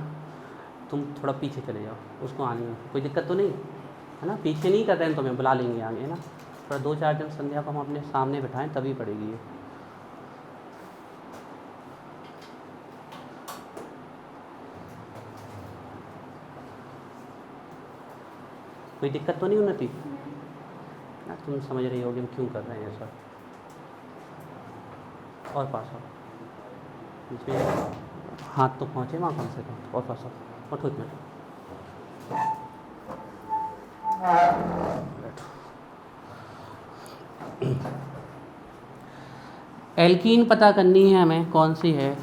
तुम थोड़ा पीछे चले जाओ, उसको आने में कोई दिक्कत तो नहीं है ना, पीछे नहीं कर रहे हैं तो मैं बुला लेंगे आगे, है ना। थोड़ा 2-4 दिन संध्या को हम अपने सामने बिठाएं तभी पड़ेगी ये। कोई दिक्कत तो नहीं उन्नति ना, तुम समझ रही होगी हम क्यों कर रहे हैं ऐसा। और पास आओ, इसमें हाथ तो पहुँचे वहाँ कम से कम, और पास आओ, उठो इतना एल्कीन पता करनी है हमें, कौन सी है,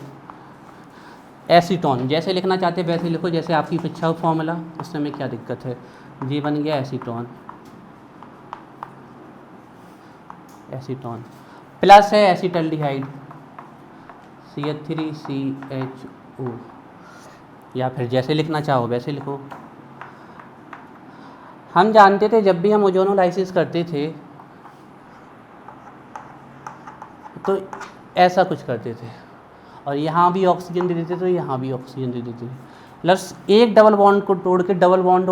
एसीटोन। जैसे लिखना चाहते हैं वैसे लिखो, जैसे आपकी इच्छा हो फॉर्मूला, उससे में क्या दिक्कत है। ये बन गया एसीटोन, एसीटोन प्लस है एसीटल्डिहाइड CH3CHO, या फिर जैसे लिखना चाहो वैसे लिखो। हम जानते थे जब भी हम ओजोनोलाइसिस करते थे तो ऐसा कुछ करते थे, और यहाँ भी ऑक्सीजन दे देते थे, तो यहाँ भी ऑक्सीजन दे देते थे, प्लस एक डबल बॉन्ड को तोड़ के डबल बॉन्ड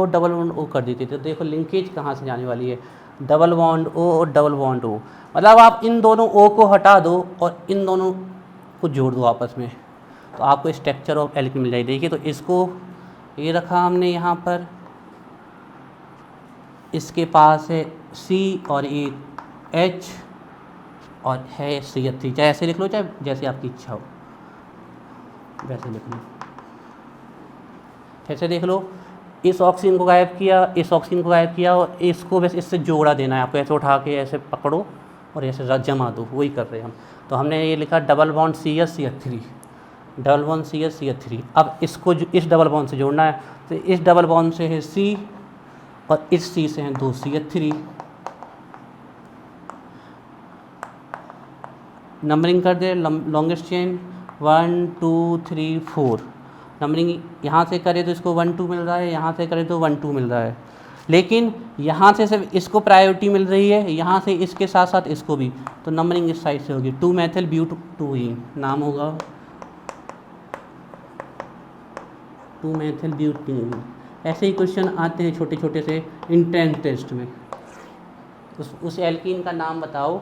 O कर देते थे। देखो लिंकेज कहाँ से जाने वाली है, डबल बॉन्ड O और डबल बॉन्ड O, मतलब आप इन दोनों O को हटा दो और इन दोनों को जोड़ दो आपस में, तो आपको स्ट्रक्चर ऑफ एल्कीन मिल जाएगी। देखिए तो इसको ये रखा हमने यहाँ पर, इसके पास है C और एक H और है CH3, चाहे ऐसे लिख लो चाहे जैसे आपकी इच्छा हो वैसे लिख लो। ऐसे देख लो, इस ऑक्सीजन को गायब किया, इस ऑक्सीजन को गायब किया, और इसको बस इससे जोड़ा देना है आपको, ऐसे उठा के ऐसे पकड़ो और ऐसे जमा दो, वही कर रहे हैं हम। तो हमने ये लिखा double bond CH3, double bond CH3। अब इसको इस डबल बॉन्ड से जोड़ना है, तो इस डबल बॉन्ड से है C और इस C से हैं 2 CH3। नंबरिंग कर दे, लॉन्गेस्ट चेन 1 2 3 4, नंबरिंग यहाँ से करे तो इसको 1 2 मिल रहा है, यहाँ से करे तो 1 2 मिल रहा है, लेकिन यहाँ से सिर्फ इसको प्रायोरिटी मिल रही है, यहाँ से इसके साथ साथ इसको भी, तो नंबरिंग इस साइड से होगी 2 मेथिल ब्यूट 2 ही नाम होगा, 2 मेथिल ब्यूट। ऐसे ही क्वेश्चन आते हैं छोटे छोटे से इंट्रेंस टेस्ट में। उस एल्कीन का नाम बताओ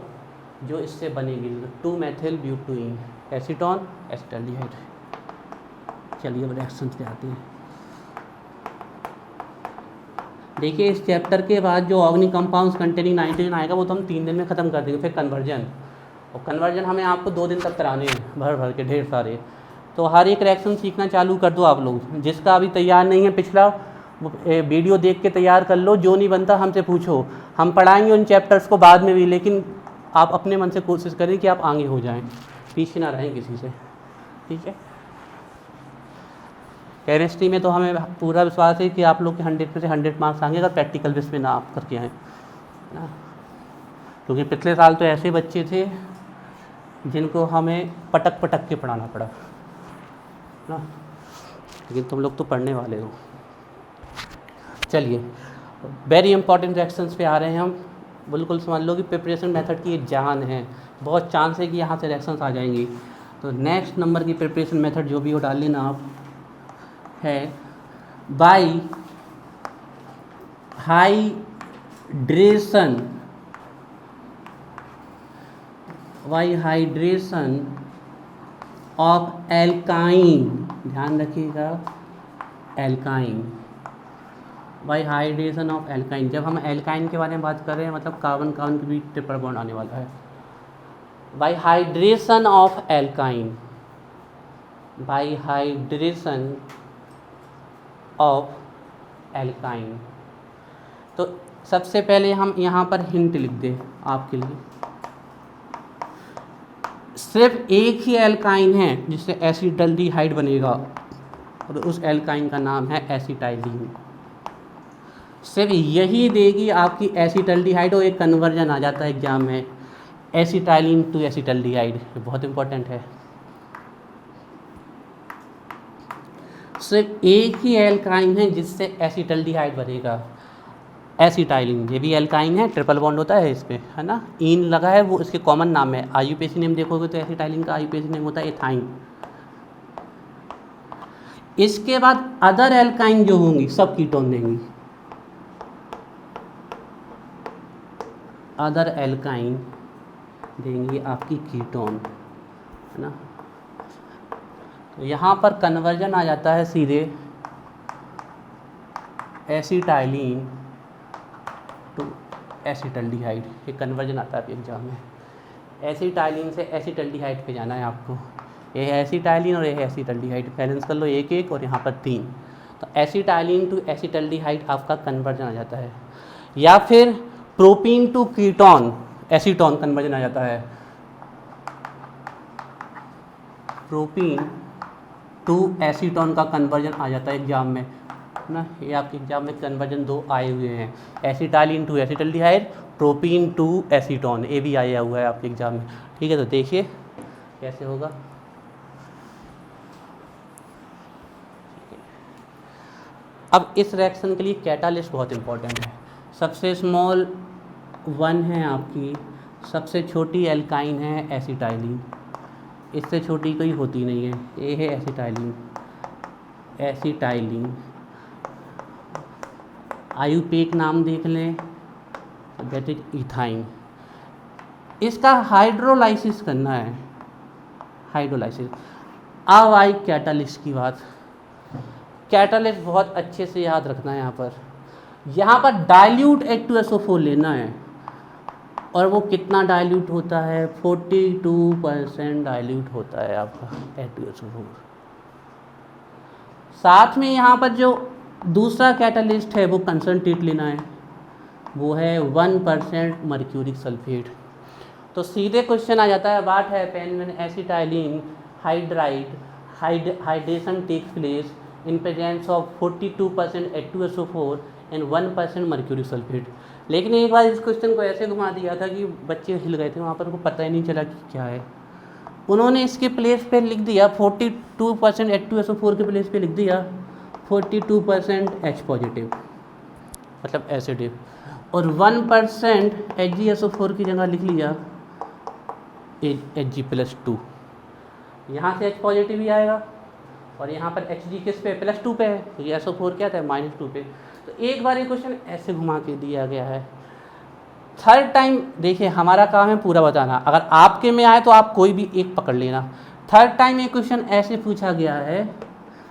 जो इससे बनेगी, 2 मेथिल ब्यूटीन, एसीटोन, एसिटाल्डिहाइड। चलिए अब रिएक्शंस पे आते हैं। देखिए इस चैप्टर के बाद जो ऑर्गेनिक कंपाउंड्स कंटेनिंग नाइट्रोजन आएगा वो तो हम 3 दिन में ख़त्म कर देंगे। फिर कन्वर्जन, और कन्वर्जन हमें आपको 2 दिन तक कराने हैं, भर भर के ढेर सारे। तो हर एक रिएक्शन सीखना चालू कर दो आप लोग। जिसका अभी तैयार नहीं है पिछला वीडियो देख के तैयार कर लो, जो नहीं बनता हमसे पूछो, हम पढ़ाएंगे उन चैप्टर्स को बाद में भी, लेकिन आप अपने मन से कोशिश करें कि आप आगे हो जाएं, पीछे ना रहें किसी से, ठीक है। केमिस्ट्री में तो हमें पूरा विश्वास है कि आप लोग के 100 में से 100 मार्क्स आएंगे अगर प्रैक्टिकल बेस पे ना आप करके आएँ ना, क्योंकि पिछले साल तो ऐसे बच्चे थे जिनको हमें पटक पटक के पढ़ाना पड़ा ना, लेकिन तुम लोग तो पढ़ने वाले हो। चलिए वेरी इंपॉर्टेंट रिएक्शंस पे आ रहे हैं हम। बिल्कुल समझ लो कि प्रिपरेशन मेथड की एक जान है, बहुत चांस है कि यहाँ से रिएक्शंस आ जाएंगी। तो नेक्स्ट नंबर की प्रिपरेशन मेथड जो भी हो डाल लेना आप, है bye hydration, bye hydration of alkyne, ध्यान रखिएगा alkyne, bye hydration of alkyne. जब हम एल्काइन के बारे में बात कर रहे हैं मतलब कार्बन कार्बन के बीच ट्रिपल बॉन्ड आने वाला है। Bye hydration of alkyne, bye hydration of alkyne. तो सबसे पहले हम यहाँ पर हिंट लिख दें आपके लिए, सिर्फ एक ही एल्काइन है जिससे एसिटाल्डिहाइड बनेगा और उस एल्काइन का नाम है एसिटाइलिन। सिर्फ यही देगी आपकी एसिटाल्डिहाइड, और एक कन्वर्जन आ जाता है एग्जाम में, एसिटाइलिन टू एसिटाल्डिहाइड, बहुत इंपॉर्टेंट है। सिर्फ एक ही एल्काइन है जिससे एसिटाल्डिहाइड बनेगा, एसिटाइलिन। ये भी एल्काइन है, ट्रिपल बॉन्ड होता है इस पे, है ना, इन लगा है, वो इसके कॉमन नाम है। आईयूपीएसी नेम देखोगे तो एसिटाइलिन का आईयूपीएसी नेम होता है एथाइन। इसके बाद अदर एल्काइन जो होंगी सब कीटोन देंगी, अदर एल्काइन देंगी आपकी कीटोन, है ना। तो यहाँ पर कन्वर्जन आ जाता है सीधे एसिटाइलिन टू एसिटल्डिहाइड, ये कन्वर्जन आता है एग्जाम में। एसिटाइलिन से एसिटल्डिहाइड पे जाना है आपको, ये है एसिटाइलिन और ये है एसिटल्डिहाइड, बैलेंस कर लो एक एक और यहाँ पर 3। तो एसिटाइलिन टू एसिटल्डिहाइड आपका कन्वर्जन आ जाता है, या फिर propene to ketone acetone conversion आ जाता है, प्रोपीन टू एसीटोन का कन्वर्जन आ जाता है एग्जाम में ना। ये आपके एग्जाम में कन्वर्जन 2 आए हुए हैं, acetylene to acetaldehyde, propene to acetone, ये भी आया हुआ है आपके एग्जाम में। ठीक है, तो देखिए कैसे होगा। अब इस रिएक्शन के लिए कैटालिस्ट बहुत इंपॉर्टेंट है। सबसे स्मॉल 1 है आपकी, सबसे छोटी एल्काइन है एसिटाइलिन, इससे छोटी कोई होती नहीं है, ये है एसिटाइलिन, एसिटाइलिन। आयुपेक नाम देख लें, दैट इज इथाइन। इसका हाइड्रोलाइसिस करना है, हाइड्रोलाइसिस। अब आई कैटालिस्ट की बात। कैटालिस्ट बहुत अच्छे से याद रखना है, यहाँ पर डाइल्यूट H2SO4 लेना है, और वो कितना डाइल्यूट होता है, 42% डाइल्यूट होता है आपका H2SO4। साथ में यहाँ पर जो दूसरा कैटालिस्ट है वो कंसनट्रेट लेना है, वो है 1% मर्क्यूरिक सल्फेट। तो सीधे क्वेश्चन आ जाता है, what happen when acetylene hydride hydration takes place in presence of 42% H2SO4 and 1% mercuric sulphate. लेकिन एक बार इस क्वेश्चन को ऐसे घुमा दिया था कि बच्चे हिल गए थे, वहाँ पर उनको पता ही नहीं चला कि क्या है। उन्होंने इसके प्लेस पे लिख दिया 42% H2SO4 के प्लेस पे लिख दिया 42% H पॉजिटिव, मतलब एसिडिव, और 1% HgSO4 की जगह लिख लिया Hg+2। यहाँ से H पॉजिटिव ही आएगा, और यहाँ पर Hg किस पे, +2 पे है, तो ये SO4 क्या था, -2 पे। तो एक बार ये क्वेश्चन ऐसे घुमा के दिया गया है। थर्ड टाइम देखिए, हमारा काम है पूरा बताना, अगर आपके में आए तो आप कोई भी एक पकड़ लेना। थर्ड टाइम ये क्वेश्चन ऐसे पूछा गया है,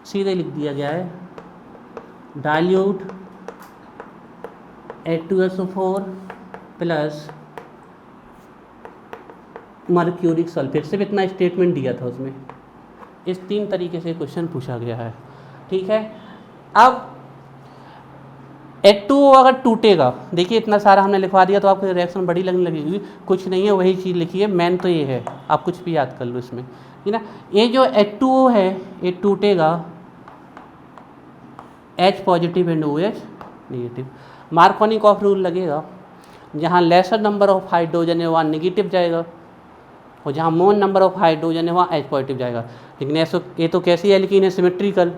सीधे लिख दिया गया है dilute H2SO4 plus mercuric sulphate, सिर्फ इतना स्टेटमेंट दिया था उसमें। इस 3 तरीके से क्वेश्चन पूछा गया है। ठीक है, अब H2O अगर टूटेगा, देखिए इतना सारा हमने लिखवा दिया तो आपको रिएक्शन बड़ी लगने लगेगी, कुछ नहीं है, वही चीज़ लिखी है, मेन तो ये है, आप कुछ भी याद कर लो इसमें, ठीक है ना। ये जो H2O है ये टूटेगा H positive and OH negative. Markovnikov rule लगेगा, जहाँ लेसर नंबर ऑफ हाइड्रोजन है वहाँ नेगेटिव जाएगा, और जहाँ मोर नंबर ऑफ हाइड्रोजन है वहाँ H पॉजिटिव जाएगा। लेकिन ये तो कैसी एल्कीन है, सिमेट्रिकल,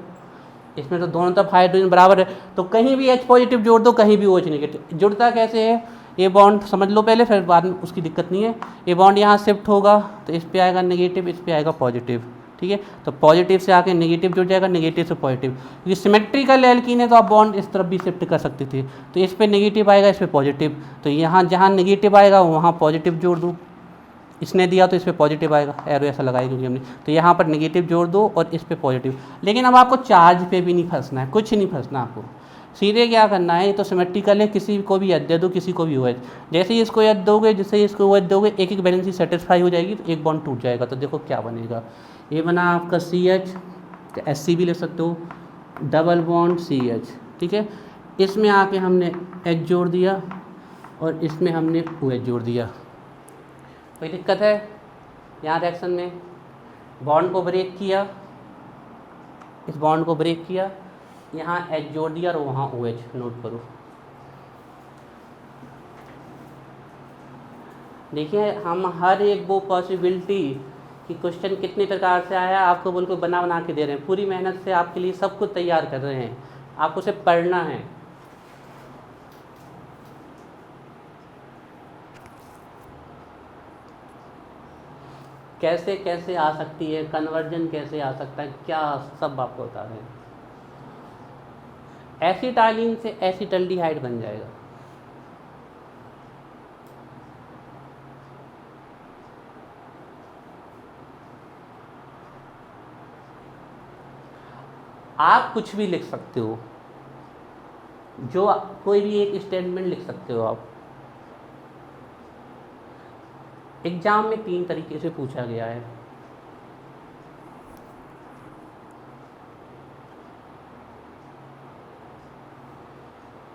इसमें तो दोनों तरफ हाइड्रोजन बराबर है, तो कहीं भी H पॉजिटिव जोड़ दो, कहीं भी OH नेगेटिव। जुड़ता कैसे है, ये बॉन्ड समझ लो पहले, फिर बाद में उसकी दिक्कत नहीं है। ये बॉन्ड यहाँ शिफ्ट होगा तो इस पे आएगा नेगेटिव, इस पे आएगा पॉजिटिव, ठीक है। तो पॉजिटिव से आके नेगेटिव जुड़ जाएगा, नेगेटिव से पॉजिटिव, क्योंकि सिमेट्रिकल एल्कीन है तो आप बॉन्ड इस तरफ भी शिफ्ट कर सकते थे। तो इस पे नेगेटिव आएगा, इस पे पॉजिटिव, तो यहाँ जहाँ नेगेटिव आएगा वहाँ पॉजिटिव जोड़ दूँ, इसने दिया तो इस पे पॉजिटिव आएगा, एरो ऐसा लगाएगा क्योंकि हमने, तो यहाँ पर नेगेटिव जोड़ दो और इस पे पॉजिटिव। लेकिन अब आपको चार्ज पे भी नहीं फंसना है, कुछ नहीं फंसना आपको, सीधे क्या करना है, ये तो सिमेट्रिकल है, किसी को भी एच दे दो, किसी को भी OH। जैसे ही इसको एच दोगे, जैसे ही इसको OH दोगे, एक एक बैलेंस ही सेटिस्फाई हो जाएगी, तो एक बॉन्ड टूट जाएगा। तो देखो क्या बनेगा, ये बना आपका CH, SC भी ले सकते हो, डबल बॉन्ड CH, ठीक है। इसमें आके हमने H जोड़ दिया और इसमें हमने OH जोड़ दिया। कोई दिक्कत है यहाँ रिएक्शन में, बॉन्ड को ब्रेक किया, इस बॉन्ड को ब्रेक किया, यहाँ H जोड़ दिया और वहाँ OH, नोट करो। देखिए हम हर एक वो पॉसिबिलिटी कि क्वेश्चन कितने प्रकार से आया आपको बिल्कुल बना बना के दे रहे हैं, पूरी मेहनत से आपके लिए सब कुछ तैयार कर रहे हैं, आपको सिर्फ पढ़ना है। कैसे कैसे आ सकती है, कन्वर्जन कैसे आ सकता है, क्या सब आपको बता रहे हैं। एसिटाइलिन से एसिटल्डिहाइड बन जाएगा। आप कुछ भी लिख सकते हो, जो कोई भी एक स्टेटमेंट लिख सकते हो आप। एग्जाम में 3 तरीके से पूछा गया है।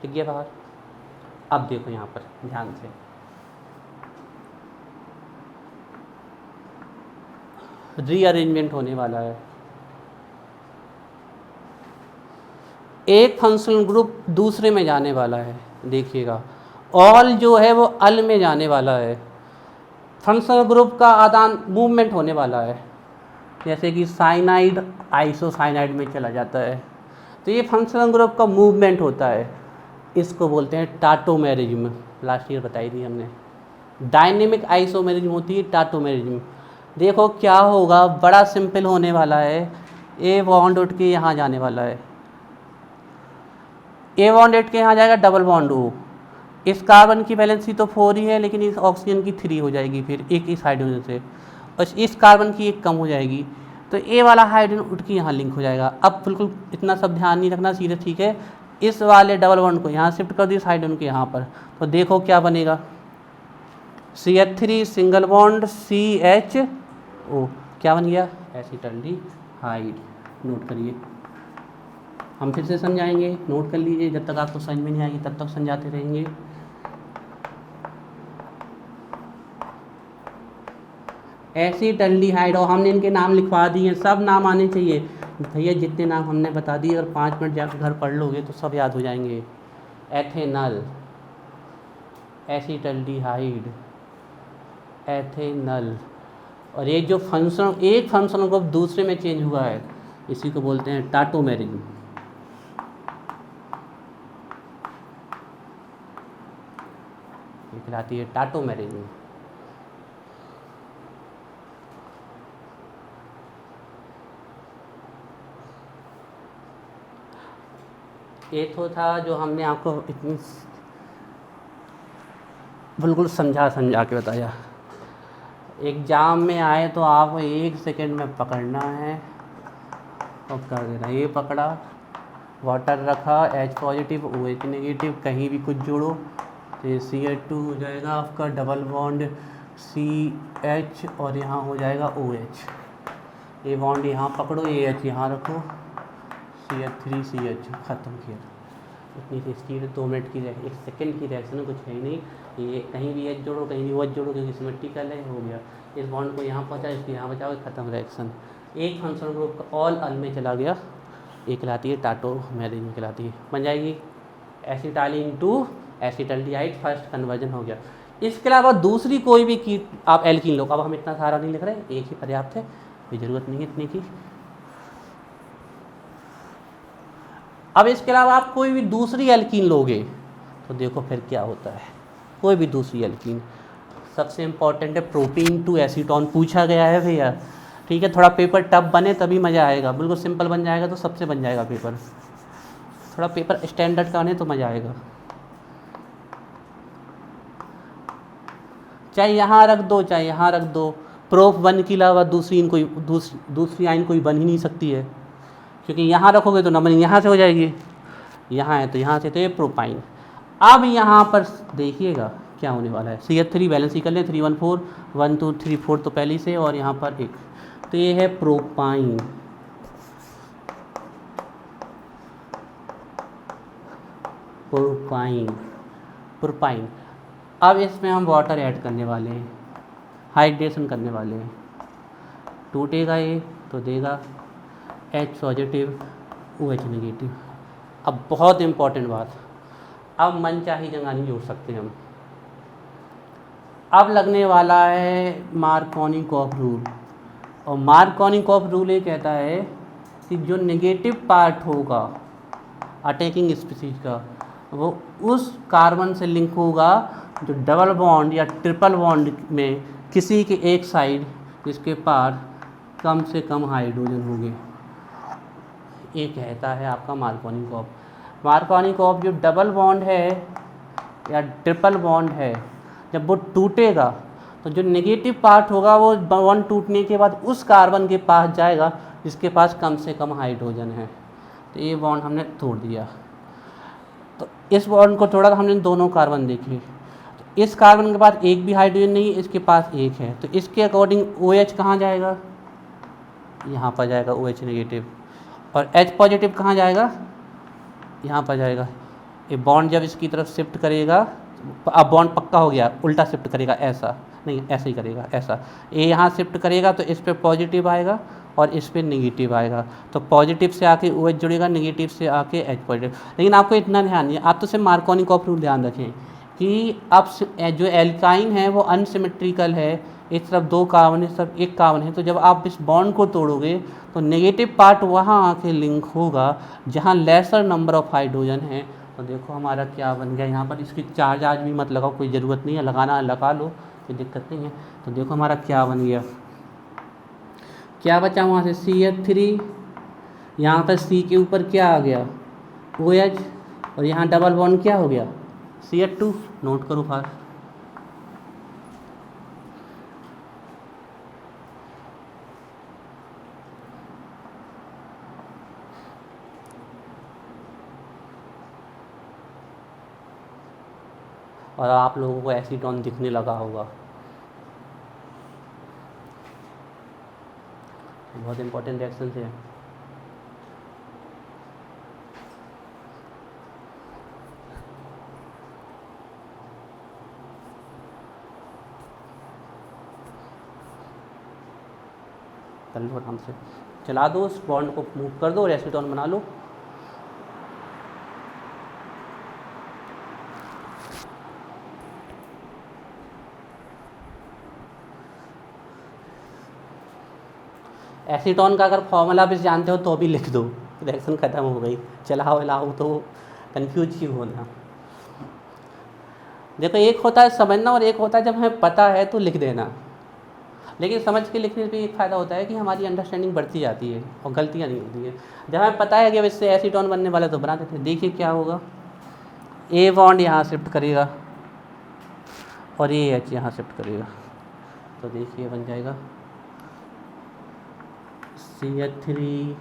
ठीक है बाहर। अब देखो यहाँ पर ध्यान से, रीअरेंजमेंट होने वाला है। एक फंक्शनल ग्रुप दूसरे में जाने वाला है। देखिएगा, ऑल जो है वो अल में जाने वाला है। फंक्शनल ग्रुप का आदान मूवमेंट होने वाला है, जैसे कि साइनाइड आइसोसाइनाइड में चला जाता है, तो ये फंक्शनल ग्रुप का मूवमेंट होता है। इसको बोलते हैं टाटोमेरिज्म। लास्ट ईयर बताई थी हमने। डायनेमिक आइसोमेरिज्म होती है टाटोमेरिज्म। देखो क्या होगा, बड़ा सिंपल होने वाला है। ए बॉन्ड उठ के यहाँ जाने वाला है, ए बॉन्ड उठ के यहाँ जाएगा, डबल बॉन्ड ओ। इस कार्बन की वैलेंसी तो 4 ही है, लेकिन इस ऑक्सीजन की 3 हो जाएगी फिर एक इस हाइड्रोजन से, और इस कार्बन की 1 कम हो जाएगी, तो ए वाला हाइड्रोजन उठ के यहाँ लिंक हो जाएगा। अब बिल्कुल इतना सब ध्यान नहीं रखना, सीधे ठीक है। इस वाले डबल बॉन्ड को यहाँ शिफ्ट कर दिया, इस हाइड्रोजन को यहाँ पर, तो देखो क्या बनेगा, CH3 सिंगल बॉन्ड CHO, क्या बन गया, एसिटल्डिहाइड। नोट करिए, हम फिर से समझाएंगे, नोट कर लीजिए। जब तक आपको समझ में नहीं आएगी तब तक समझाते रहेंगे। एसिटल्डिहाइड, और हमने इनके नाम लिखवा दिए, सब नाम आने चाहिए भैया। जितने नाम हमने बता दिए, अगर 5 मिनट जाकर घर पढ़ लोगे तो सब याद हो जाएंगे। Ethanal, acetaldehyde, ethanal. और ये जो फंक्शन, एक फंक्शनल ग्रुप दूसरे में चेंज हुआ है, इसी को बोलते हैं टाटोमेरिज्म। ये कहलाती है टाटोमेरिज्म। ये तो था जो हमने आपको इतनी बिल्कुल समझा के बताया। एग्ज़ाम में आए तो आपको 1 सेकंड में पकड़ना है और कर देना। ये पकड़ा, वाटर रखा, H पॉजिटिव OH नेगेटिव, कहीं भी कुछ जोड़ो तो ये CH2 हो जाएगा आपका, डबल बॉन्ड CH, और यहाँ हो जाएगा OH। ये बॉन्ड यहाँ पकड़ो, ये H यहाँ रखो, CH3 CH, ख़त्म किया। इतनी सी स्पीड, 2 मिनट की 1 सेकंड की रिएक्शन, कुछ है ही नहीं। ये कहीं भी H जोड़ो, कहीं भी OH जोड़ो, क्योंकि सिमेट्रिकल है, हो गया। इस बॉन्ड को यहाँ पहुँचा, इसको यहाँ बचाओ, ख़त्म रिएक्शन। एक फंक्शनल ग्रुप का ऑल अल में चला गया, ये कहलाती है टाटोमेरिज्म कहलाती है। बन जाएगी acetylene to acetaldehyde, first conversion हो गया। इसके अलावा दूसरी कोई भी की आप एल्कीन लो, अब हम इतना सारा नहीं लिख रहे, एक ही पर्याप्त है, कोई ज़रूरत नहीं है इतने की। अब इसके अलावा आप कोई भी दूसरी एल्कीन लोगे तो देखो फिर क्या होता है। कोई भी दूसरी एल्कीन, सबसे इम्पॉर्टेंट है प्रोपीन टू एसीटोन, पूछा गया है भैया। ठीक है, थोड़ा पेपर टफ बने तभी मज़ा आएगा। बिल्कुल सिंपल बन जाएगा तो सबसे बन जाएगा पेपर, थोड़ा पेपर स्टैंडर्ड का बने तो मज़ा आएगा। चाहे यहाँ रख दो, चाहे यहाँ रख दो, प्रोप 1 के अलावा दूसरी आइन कोई बन ही नहीं सकती है, क्योंकि यहाँ रखोगे तो नंबरिंग यहाँ से हो जाएगी, यहाँ है तो यहाँ से, तो ये प्रोपाइन। अब यहाँ पर देखिएगा क्या होने वाला है। CH3 वैलेंसी कर लें, 3 1 4 1 2 3 4 तो पहले से, और यहाँ पर 1, तो ये है प्रोपाइन। प्रोपाइन। अब इसमें हम वाटर ऐड करने वाले हैं, हाइड्रेशन करने वाले हैं। टूटेगा ये तो देगा H पॉजिटिव OH नेगेटिव। अब बहुत इम्पॉर्टेंट बात, अब मन चाही जगह नहीं जोड़ सकते हम। अब लगने वाला है मार्कोनिकॉफ रूल, और मार्कोनिकॉफ रूल ये कहता है कि जो नेगेटिव पार्ट होगा अटैकिंग स्पीसीज का, वो उस कार्बन से लिंक होगा जो डबल बॉन्ड या ट्रिपल बॉन्ड में किसी के एक साइड जिसके पास कम से कम हाइड्रोजन होंगे। ये कहता है आपका मार्कोनी-कॉप। मार्कोनी-कॉप जो डबल बॉन्ड है या ट्रिपल बॉन्ड है, जब वो टूटेगा तो जो नेगेटिव पार्ट होगा वो बॉन्ड टूटने के बाद उस कार्बन के पास जाएगा जिसके पास कम से कम हाइड्रोजन है। तो ये बॉन्ड हमने तोड़ दिया। तो इस बॉन्ड को तोड़ा तो हमने दोनों कार्बन देखे। तो इस कार्बन के पास एक भी हाइड्रोजन नहीं, इसके पास एक है, तो इसके अकॉर्डिंग OH कहाँ जाएगा? यहाँ पर जाएगा OH नेगेटिव। और H पॉजिटिव कहाँ जाएगा? यहाँ पर जाएगा। ये बॉन्ड जब इसकी तरफ शिफ्ट करेगा, अब बॉन्ड पक्का हो गया, उल्टा शिफ्ट करेगा, ऐसा नहीं, ऐसे ही करेगा, ऐसा। ये यहाँ शिफ्ट करेगा तो इस पे पॉजिटिव आएगा और इस पे नेगेटिव आएगा। तो पॉजिटिव से आके OH जुड़ेगा, नेगेटिव से आके H पॉजिटिव। लेकिन आपको इतना ध्यान नहीं है, आप तो सिर्फ मार्कोनी-कॉप रूल ध्यान रखें कि अब जो एल्काइन है वो अनसिमेट्रिकल है, इस तरफ 2 कार्बन, इस तरफ 1 कार्बन है। तो जब आप इस बॉन्ड को तोड़ोगे तो नेगेटिव पार्ट वहाँ आके लिंक होगा जहाँ लेसर नंबर ऑफ हाइड्रोजन है। तो देखो हमारा क्या बन गया यहाँ पर। इसकी चार्ज आज भी मत लगाओ, कोई ज़रूरत नहीं है, लगाना लगा लो, कोई दिक्कत नहीं है। तो देखो हमारा क्या बन गया, क्या बचा वहाँ से CH3, यहाँ पर C के ऊपर क्या आ गया OH, और यहाँ डबल बॉन्ड क्या हो गया CH2। नोट करो फास्ट। और आप लोगों को एसीटोन दिखने लगा होगा। बहुत इंपॉर्टेंट रिएक्शन है। कर लो आराम से, चला दो, उस बॉन्ड को मूव कर दो और एसीटोन बना लो। एसीटोन का अगर फॉर्मूला भी जानते हो तो भी लिख दो, रिएक्शन ख़त्म हो गई। चलाओ हिलाओ तो कंफ्यूज ही होना। देखो एक होता है समझना और एक होता है जब हमें पता है तो लिख देना। लेकिन समझ के लिखने से भी एक फ़ायदा होता है कि हमारी अंडरस्टैंडिंग बढ़ती जाती है और गलतियाँ नहीं होती है। जब हमें पता है कि अब इससे एसीटोन बनने वाला तो बना देते हैं। देखिए क्या होगा, A बॉन्ड यहाँ शिफ्ट करेगा और AH यहाँ शिफ्ट करेगा। तो देखिए बन जाएगा CH3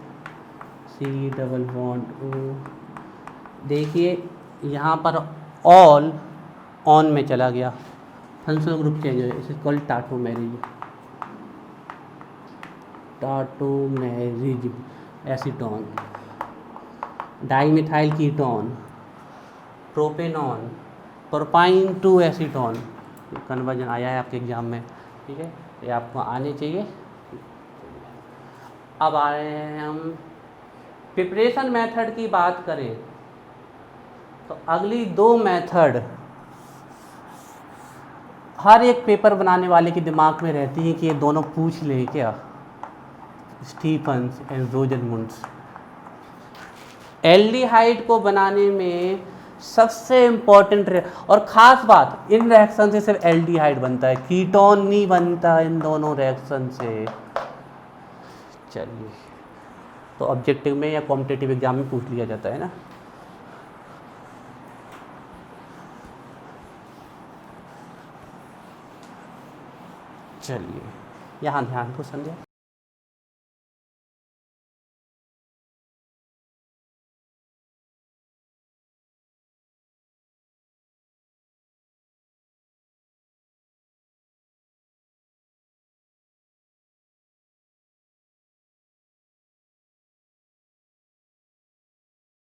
C double bond O। देखिए यहाँ पर ऑल ऑन में चला गया, फंक्शनल ग्रुप चेंज हो गया। इसे called tautomerism, tautomerism acetone. Dimethyl ketone, propanone, propyne to acetone. Conversion आया है आपके एग्जाम में, ठीक है, ये आपको आने चाहिए। अब आ रहे हैं हम प्रिपरेशन मेथड की बात करें तो अगली 2 मेथड हर एक पेपर बनाने वाले के दिमाग में रहती है कि ये दोनों पूछ ले क्या, स्टीफन्स एंड रोजरमुंड्स। एल्डिहाइड को बनाने में सबसे इम्पोर्टेंट और ख़ास बात, इन रिएक्शन से सिर्फ एल्डिहाइड बनता है, कीटोन नहीं बनता इन दोनों रिएक्शन से। चलिए, तो ऑब्जेक्टिव में या कॉम्पिटिटिव एग्जाम में पूछ लिया जाता है ना। चलिए यहाँ ध्यान को समझे।